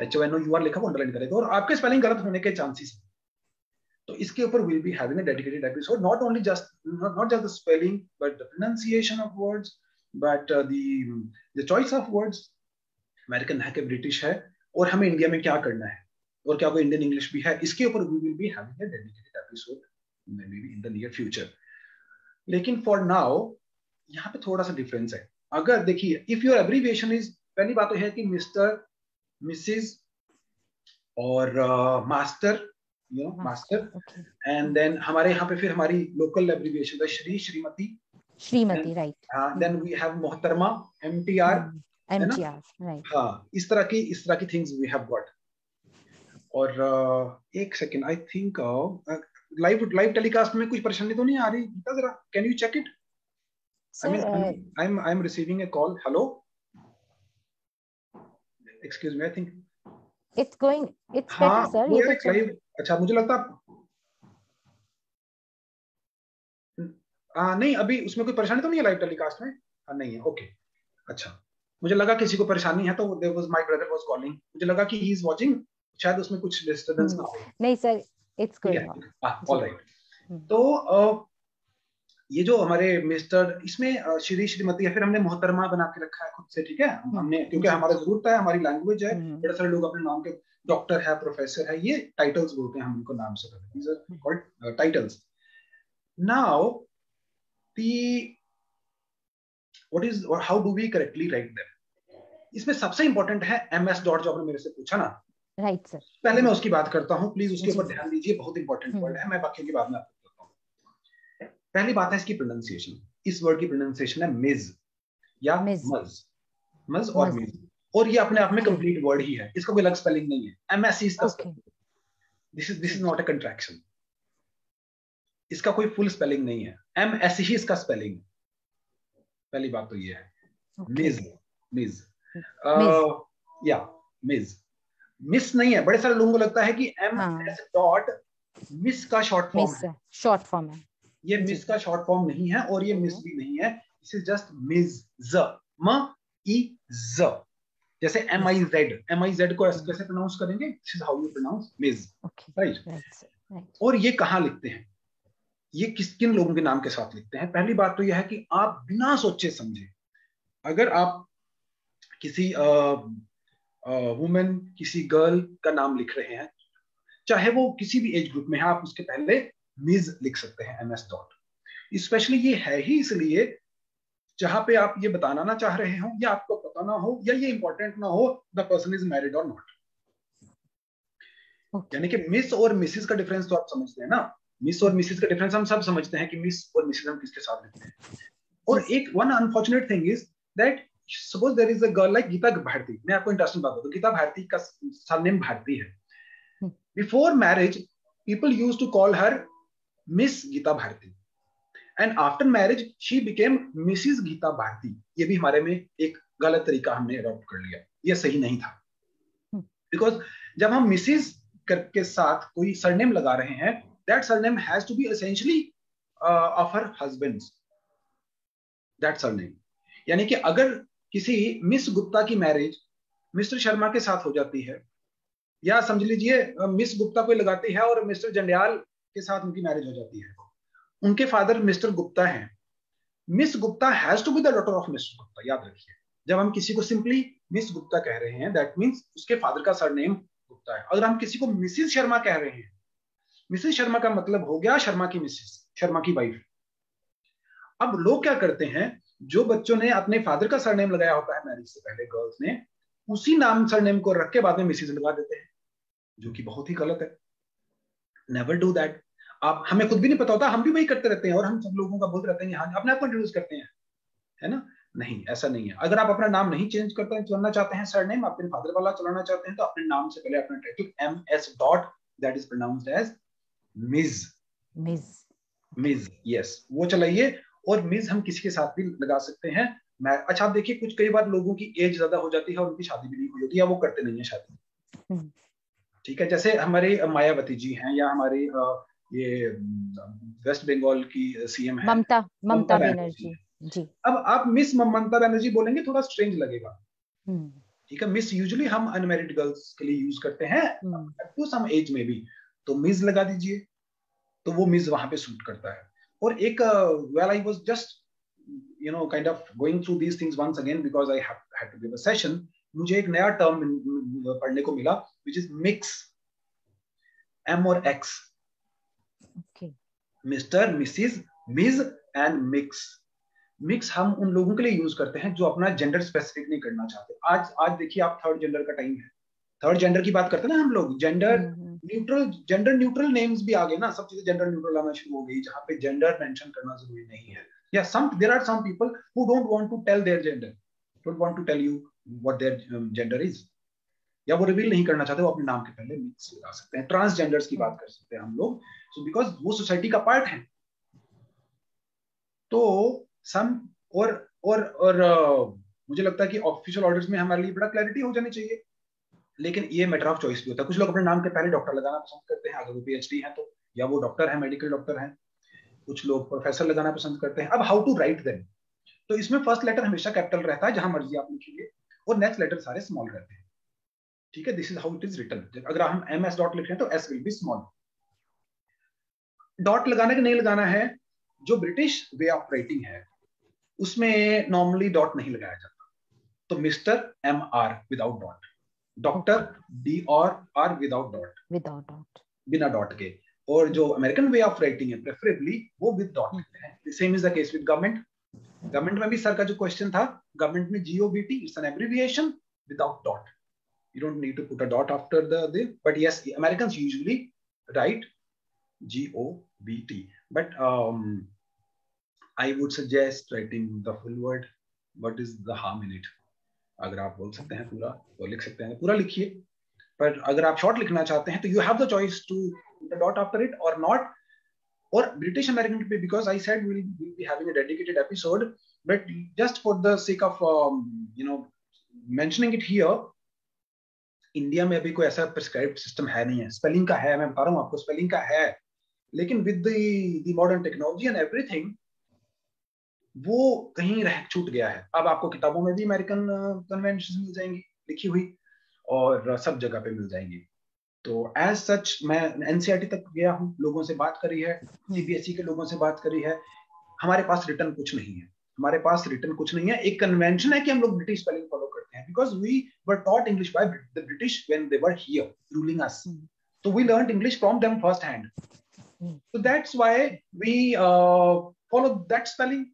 HONOUR लिखा, वो अंडरलाइन करेगा, और आपके स्पेलिंग गलत होने के चांसेस हैं। तो इसके ऊपर will be having a dedicated episode, not just the spelling but the pronunciation of words, but the choice of words, American है कि ब्रिटिश है, और हमें इंडिया में क्या करना है, और क्या कोई इंडियन इंग्लिश भी है, इसके ऊपर we will be having a dedicated episode maybe in the near future. लेकिन फॉर नाउ यहाँ पे थोड़ा सा डिफरेंस है। अगर देखिए, इफ योर एब्रीविएशन इज, पहली बात तो है कि मिस्टर, मिसेस और मास्टर, मास्टर, एंड देन हमारे यहाँ पे फिर हमारी लोकल एब्रीविएशन है Shrimati, right, then we have मोहतरमा, MTR, राइट। हाँ, इस तरह की थिंग्स वी हैव गॉट। और एक second, I think live telecast में कुछ परेशानी तो नहीं आ रही? जरा can you check it? I am receiving a call. Hello, excuse me, I think it's better sir, ये तो लाइव। अच्छा, मुझे लगता नहीं, अभी उसमें कोई परेशानी तो नहीं है लाइव टेलीकास्ट में? नहीं है, ओके, अच्छा। मुझे लगा किसी को परेशानी है, तो there was my brother was calling, मुझे लगा कि ही इज वाचिंग, शायद उसमें कुछ डिस्टरबेंस ना हो। नहीं sir, it's going on, all right. तो ये जो हमारे मिस्टर, इसमें श्री, श्रीमती, या फिर हमने मोहतरमा बना के रखा है खुद से, ठीक है, हमने, क्योंकि हमारा जरूरत है, हमारी लैंग्वेज है, बड़े सारे लोग अपने नाम के, डॉक्टर है, प्रोफेसर है, ये टाइटल्स बोलते हैं हम उनको, नाम से, these are called titles. Now what is और how do we correctly write them. इसमें सबसे इंपॉर्टेंट है MS डॉट, जो आपने मेरे से पूछा ना। Right sir. पहले मैं उसकी बात करता हूँ, प्लीज उसके जी ऊपर सर। ध्यान दीजिए, बहुत इंपॉर्टेंट वर्ड है, मैं बाकी की बाद में आपको बताता हूँ। पहली बात है इसकी प्रोनाउंसिएशन। इस वर्ड की प्रोनाउंसिएशन है मिज या मिज। मज, मज और मिज, और ये अपने आप में कंप्लीट वर्ड ही है, इसका कोई अलग स्पेलिंग नहीं है। MSc इसका spelling, this is not a contraction, इसका कोई फुल स्पेलिंग नहीं है, MS ही इसका स्पेलिंग है। पहली बात तो ये है। मिज, मिज, या मिज, मिस नहीं है। बड़े सारे लोगों को लगता है कि MS डॉट मिस का शॉर्ट फॉर्म है, शॉर्ट फॉर्म है। ये मिस का शॉर्ट फॉर्म नहीं है, और ये मिस भी नहीं है, इट इज जस्ट मिज, म ई ज, जैसे MIZ को कैसे प्रोनाउंस करेंगे, this is how you pronounce Ms, right. और ये कहाँ लिखते हैं, ये किन लोगों के नाम के साथ लिखते हैं। पहली बात तो यह है कि आप बिना सोचे समझे, अगर आप किसी वुमेन, किसी गर्ल का नाम लिख रहे हैं, चाहे वो किसी भी एज ग्रुप में है, आप उसके पहले मिज लिख सकते हैं, MS डॉट। स्पेशली ये है ही इसलिए जहां पे आप ये बताना ना चाह रहे हो, या आपको पता ना हो, या ये इंपॉर्टेंट ना हो द पर्सन इज मैरिड और नॉट। यानी कि मिस और मिसिस का डिफरेंस तो आप समझते हैं ना, मिस और मिसिस का डिफरेंस हम सब समझते हैं कि मिस और मिसिस हम किसके साथ लिखते हैं। और एक one unfortunate thing is that suppose there is a girl like Geeta Bharati. मैं आपको इंटरेस्टिंग बात बताऊं, गीता भारती का सरनेम भारती है। Before marriage people used to call her miss Geeta Bharati, and after marriage she became missus Geeta Bharati. ये भी हमारे में एक गलत तरीका हमने अडॉप्ट कर लिया, ये सही नहीं था। बिकॉज जब हम मिसिस के साथ कोई सरनेम लगा रहे हैं, that surname has to be essentially of her husband, that surname. यानी कि अगर किसी मिस गुप्ता की मैरिज मिस्टर शर्मा के साथ हो जाती है, या समझ लीजिए मिस गुप्ता कोई लगाती है और मिस्टर जंडियाल के साथ उनकी मैरिज हो जाती है, उनके फादर मिस्टर गुप्ता हैं, miss Gupta has to be the daughter of mister Gupta. याद रखिए, जब हम किसी को सिंपली मिस गुप्ता कह रहे हैं, दैट मींस उसके फादर का सरनेम गुप्ता है। अगर हम किसी को मिसिस शर्मा कह रहे हैं, मिसिस शर्मा का मतलब हो गया शर्मा की मिसिस, शर्मा की वाइफ। अब लोग क्या करते हैं, जो बच्चों ने अपने फादर का सरनेम लगाया होता है मैरिज से पहले, गर्ल्स ने उसी नाम सरनेम को रख के बाद में मिसिस लगा देते हैं, जो कि बहुत ही गलत है। Never do that. आप, हमें खुद भी नहीं पता होता, हम भी वही करते रहते हैं, और हम सब लोगों का बोलते रहते हैं, हाँ अपने आप को इंट्रोड्यूस करते हैं, है ना। नहीं, ऐसा नहीं है। अगर आप अपना नाम नहीं चेंज करना चाहते हैं, सरनेम अपने फादर वाला चलाना चाहते हैं, तो अपने नाम से पहले अपना title MS dot, that is pronounced as Ms, Ms, yes, वो चलाइए। और मिज हम किसी के साथ भी लगा सकते हैं। अच्छा, आप देखिए, कुछ कई बार लोगों की एज ज्यादा हो जाती है और उनकी शादी भी नहीं हुई होती, या वो करते नहीं है शादी, ठीक है। जैसे हमारे मायावती जी हैं, या हमारे ये वेस्ट बंगाल की CM है ममता बनर्जी जी। अब आप मिस ममता बनर्जी बोलेंगे, थोड़ा स्ट्रेंज लगेगा, ठीक है। मिस यूजुअली हम अनमैरिड गर्ल्स के लिए यूज करते हैं, टू सम एज में भी, तो मिस लगा दीजिए, तो वो मिस वहां पे सूट करता है। और एक well I was just kind of going through these things once again because I had to give a session. मुझे एक नया टर्म पढ़ने को मिला, व्हिच इज मिक्स, M और X, mister, missus, miss and mix. Mix हम उन लोगों के लिए यूज करते हैं जो अपना जेंडर स्पेसिफिक नहीं करना चाहते। आज देखिए, आप थर्ड जेंडर का टाइम है, थर्ड जेंडर की बात करते हैं ना हम लोग, जेंडर न्यूट्रल नेम्स भी आ गए ना, सब चीजें जेंडर न्यूट्रल आना शुरू हो गई, जहां पे जेंडर मेंशन करना जरूरी नहीं है। या there are some people who don't want to tell their gender, don't want to tell you what their gender is, या वो रिवील नहीं करना चाहते, वो अपने नाम के पहले मिक्स लगा सकते हैं। ट्रांसजेंडर्स की बात कर सकते हैं हम लोग, सो बिकॉज वो सोसाइटी का पार्ट है। तो सम और मुझे लगता है कि ऑफिशियल ऑर्डर्स में हमारे लिए बड़ा क्लैरिटी हो जानी चाहिए, लेकिन ये मैटर ऑफ चॉइस भी होता है। कुछ लोग अपने नाम के पहले डॉक्टर लगाना पसंद करते हैं, अगर वो PhD है तो, या वो डॉक्टर है, मेडिकल डॉक्टर है। कुछ लोग प्रोफेसर लगाना पसंद करते हैं। अब हाउ टू राइट देम, तो इसमें फर्स्ट लेटर हमेशा कैपिटल रहता है, जहां मर्जी आप लिखिए, और नेक्स्ट लेटर सारे स्मॉल रहते हैं, ठीक है। This is how it is written. अगर हम MS डॉट लिख रहे हैं तो S will be small. Dot लगाना कि नहीं लगाना है, जो ब्रिटिश वे ऑफ राइटिंग है उसमें नॉर्मली डॉट नहीं लगाया जाता, तो mister MR without dot, doctor DR without dot, बिना डॉट के। और जो अमेरिकन वे ऑफ राइटिंग है प्रेफरेबली वो विद डॉट लिखते हैं। Same is the case with government, government में भी सर का जो क्वेश्चन था, गवर्नमेंट में GOBT, it's an abbreviation without dot. You don't need to put a dot after the but yes, Americans usually write GOBT, but I would suggest writing the full word. What is the harm in it? अगर आप बोल सकते हैं पूरा तो लिख सकते हैं, पूरा लिखिए. पर अगर आप शॉर्ट लिखना चाहते हैं तो you have the choice to put a dot after it or not. Or British American people, because I said we'll be having a dedicated episode, but just for the sake of mentioning it here, India में अभी कोई ऐसा prescribed system है नहीं है. Spelling का है, मैं बता रहा हूँ आपको, स्पेलिंग का है, लेकिन with the modern technology and everything वो कहीं रह छूट गया है. अब आपको किताबों में भी अमेरिकन कन्वेंशन मिल जाएंगी लिखी हुई, और सब जगह पे मिल जाएंगी. तो एज सच मैं NCERT तक गया हूँ, लोगों से बात करी है, CBSE के लोगों से बात करी है. हमारे पास रिटर्न कुछ नहीं है, हमारे पास रिटर्न कुछ नहीं है. एक कन्वेंशन है कि हम लोग ब्रिटिश स्पेलिंग फॉलो करते हैं, because we were taught English by the British when they were here ruling us. So we learned English from them first hand. So that's why we follow that spelling.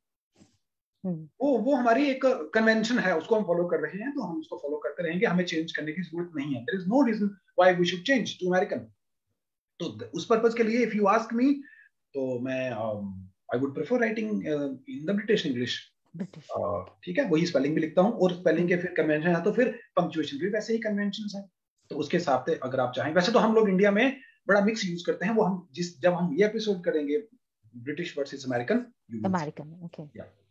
वो हमारी एक convention है, उसको हम follow कर रहे हैं, तो हम उसको फॉलो करते रहेंगे. हमें चेंज करने की जरूरत नहीं है. There is no reason why we should change to American. तो उस पर्पस के लिए if you ask me, तो मैं I would prefer writing in the British English. ठीक है, वही स्पेलिंग भी लिखता हूँ, और स्पेलिंग के फिर कन्वेंशन है, तो फिर पंक्चुएशन भी वैसे ही कन्वेंशंस हैं. तो उसके हिसाब से अगर आप चाहें, वैसे तो हम लोग इंडिया में बड़ा मिक्स यूज करते हैं. वो हम जब हम ये एपिसोड करेंगे British versus American,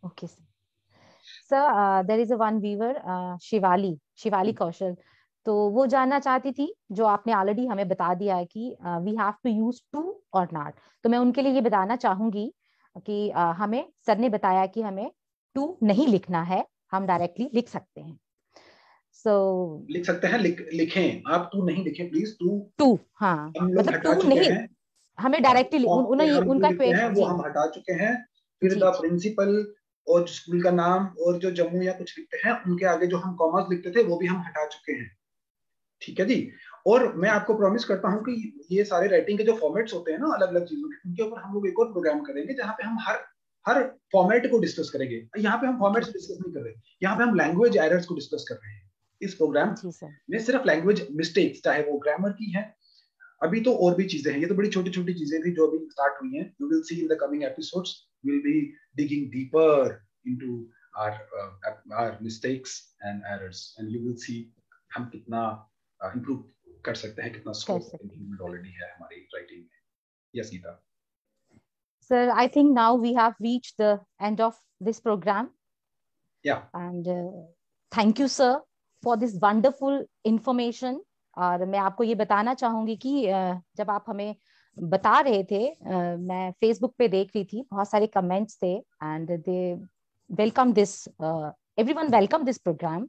okay sir. There is a one viewer, Shivali Kaushal, तो वो जानना चाहती थी, जो आपने ऑलरेडी हमें बता दिया है कि we have to use to और नॉट. तो मैं उनके लिए ये बताना चाहूंगी कि हमें सर ने बताया कि हमें टू नहीं लिखना है, हम डायरेक्टली लिख सकते हैं. लिख सकते हैं, लिखें आप, टू नहीं लिखें प्लीज. टू हाँ, मतलब टू नहीं, हमें डायरेक्टली उनका क्वेश्चन वो हम हटा चुके हैं. फिर द प्रिंसिपल और स्कूल का नाम और जो जम्मू या कुछ लिखते हैं, उनके आगे जो हम कॉमर्स लिखते थे वो भी हम हटा चुके हैं. ठीक है जी. और मैं आपको प्रॉमिस करता हूँ कि ये सारे राइटिंग के जो फॉर्मेट्स होते हैं ना अलग अलग चीजों के, उनके ऊपर हम लोग एक और प्रोग्राम करेंगे जहाँ पे हम हर फॉर्मेट को डिस्कस करेंगे. यहाँ पे हम फॉर्मेट्स डिस्कस नहीं कर रहे, यहाँ पे हम लैंग्वेज एरर्स को डिस्कस कर रहे हैं. इस प्रोग्राम में सिर्फ लैंग्वेज मिस्टेक्स, चाहे वो ग्रामर की है, अभी तो और भी चीजें हैं, ये तो बड़ी छोटी छोटी चीजें थी जो अभी स्टार्ट हुई हैं. You will see in the coming episodes, we will be digging deeper into our mistakes and errors, and you will see हम कितना इंप्रूव कर सकते हैं, कितना स्कोप इंप्रूवमेंट ऑलरेडी है हमारी राइटिंग में. Yes Geeta. Sir, I think now we have reached the end of this program. Yeah. And thank you, sir, for this wonderful information. और मैं आपको ये बताना चाहूंगी कि जब आप हमें बता रहे थे, मैं फेसबुक पे देख रही थी, बहुत सारे कमेंट्स थे, and they welcome this, everyone welcome this program.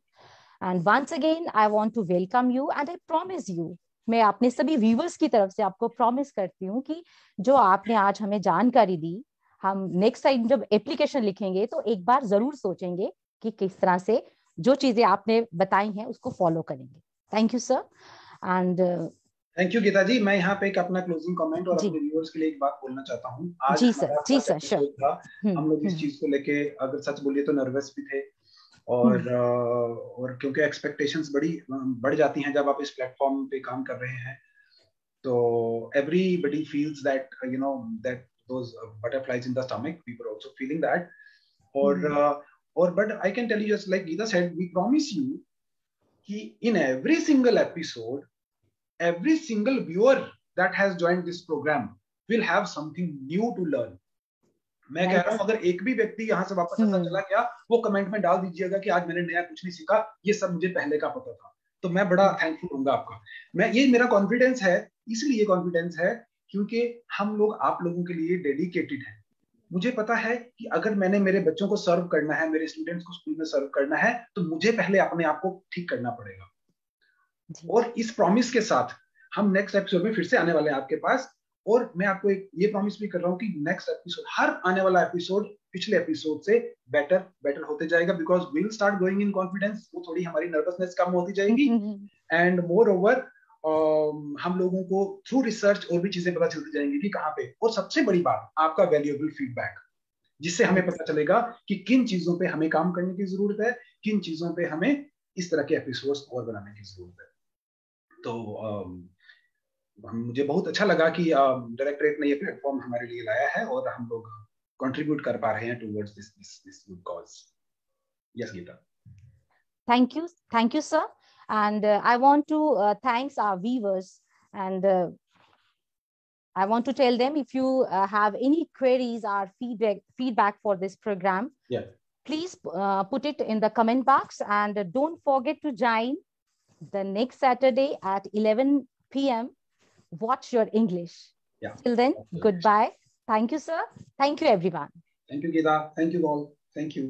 And once again I want to welcome you, and I promise you, मैं अपने सभी व्यूअर्स की तरफ से आपको प्रॉमिस करती हूँ कि जो आपने आज हमें जानकारी दी, हम नेक्स्ट टाइम जब एप्लीकेशन लिखेंगे तो एक बार जरूर सोचेंगे कि किस तरह से जो चीजें आपने बताई हैं उसको फॉलो करेंगे. Thank you sir. And thank you Geeta ji. मैं यहाँ पे एक अपना क्लोजिंग कमेंट और अपने व्यूअर्स के लिए एक बात बोलना चाहता हूँ. आज जी सर श्योर. हम लोग इस चीज को लेके, अगर सच बोलिए तो नर्वस भी थे, और क्योंकि एक्सपेक्टेशंस बढ़ जाती हैं जब आप इस प्लेटफॉर्म पे काम कर रहे हैं, तो everybody feels that that those butterflies in the stomach, we were also feeling that. Or but I can tell you, just like Geeta said, we promise you कि in every single episode, every single viewer that has joined this program will have something new to learn. मैं कह रहा हूँ, अगर एक भी व्यक्ति यहाँ से वापस ऐसा चला गया, वो कमेंट में डाल दीजिएगा कि आज मैंने नया कुछ नहीं सीखा, ये सब मुझे पहले का पता था. तो मैं बड़ा थैंकफुल हूँगा आपका. ये मेरा कॉन्फिडेंस है, इसलिए कॉन्फिडेंस है क्योंकि हम लोग आप लोगों के लिए डेडिकेटेड हैं. मुझे पता है कि अगर मैंने मेरे बच्चों को सर्व करना है, मेरे स्टूडेंट्स को स्कूल में सर्व करना है, तो मुझे पहले अपने आप को ठीक करना पड़ेगा. और इस प्रॉमिस के साथ हम नेक्स्ट एपिसोड में फिर से आने वाले हैं आपके पास. और मैं आपको ये प्रॉमिस भी कर रहा हूँ कि नेक्स्ट एपिसोड, हर आने वाला एपिसोड पिछले एपिसोड से बेटर होते जाएगा, because we will start growing in confidence. वो थोड़ी हमारी नर्वसनेस कम होती जाएगी, एंड मोर ओवर हम लोगों को थ्रू रिसर्च और भी चीजें पता चलती जाएंगी कि कहाँ पे. और सबसे बड़ी बात, आपका वैल्यूएबल फीडबैक. जिससे हमें पता चलेगा कि किन चीजों पे हमें काम करने की जरूरत है, किन चीजों पे हमें इस तरह के एपिसोड्स और बनाने की जरूरत है। तो मुझे बहुत अच्छा लगा कि डायरेक्टरेट ने ये प्लेटफॉर्म हमारे लिए लाया है और हम लोग कंट्रीब्यूट कर पा रहे हैं towards this good cause. Yes Geeta. Thank you, sir. And I want to thanks our viewers, and I want to tell them, if you have any queries or feedback for this program, yeah, please put it in the comment box, and don't forget to join the next Saturday at 11 p.m. Watch Your English. yeah. Till then, goodbye. Thank you, sir. Thank you, everyone. Thank you, Gita. Thank you all. Thank you.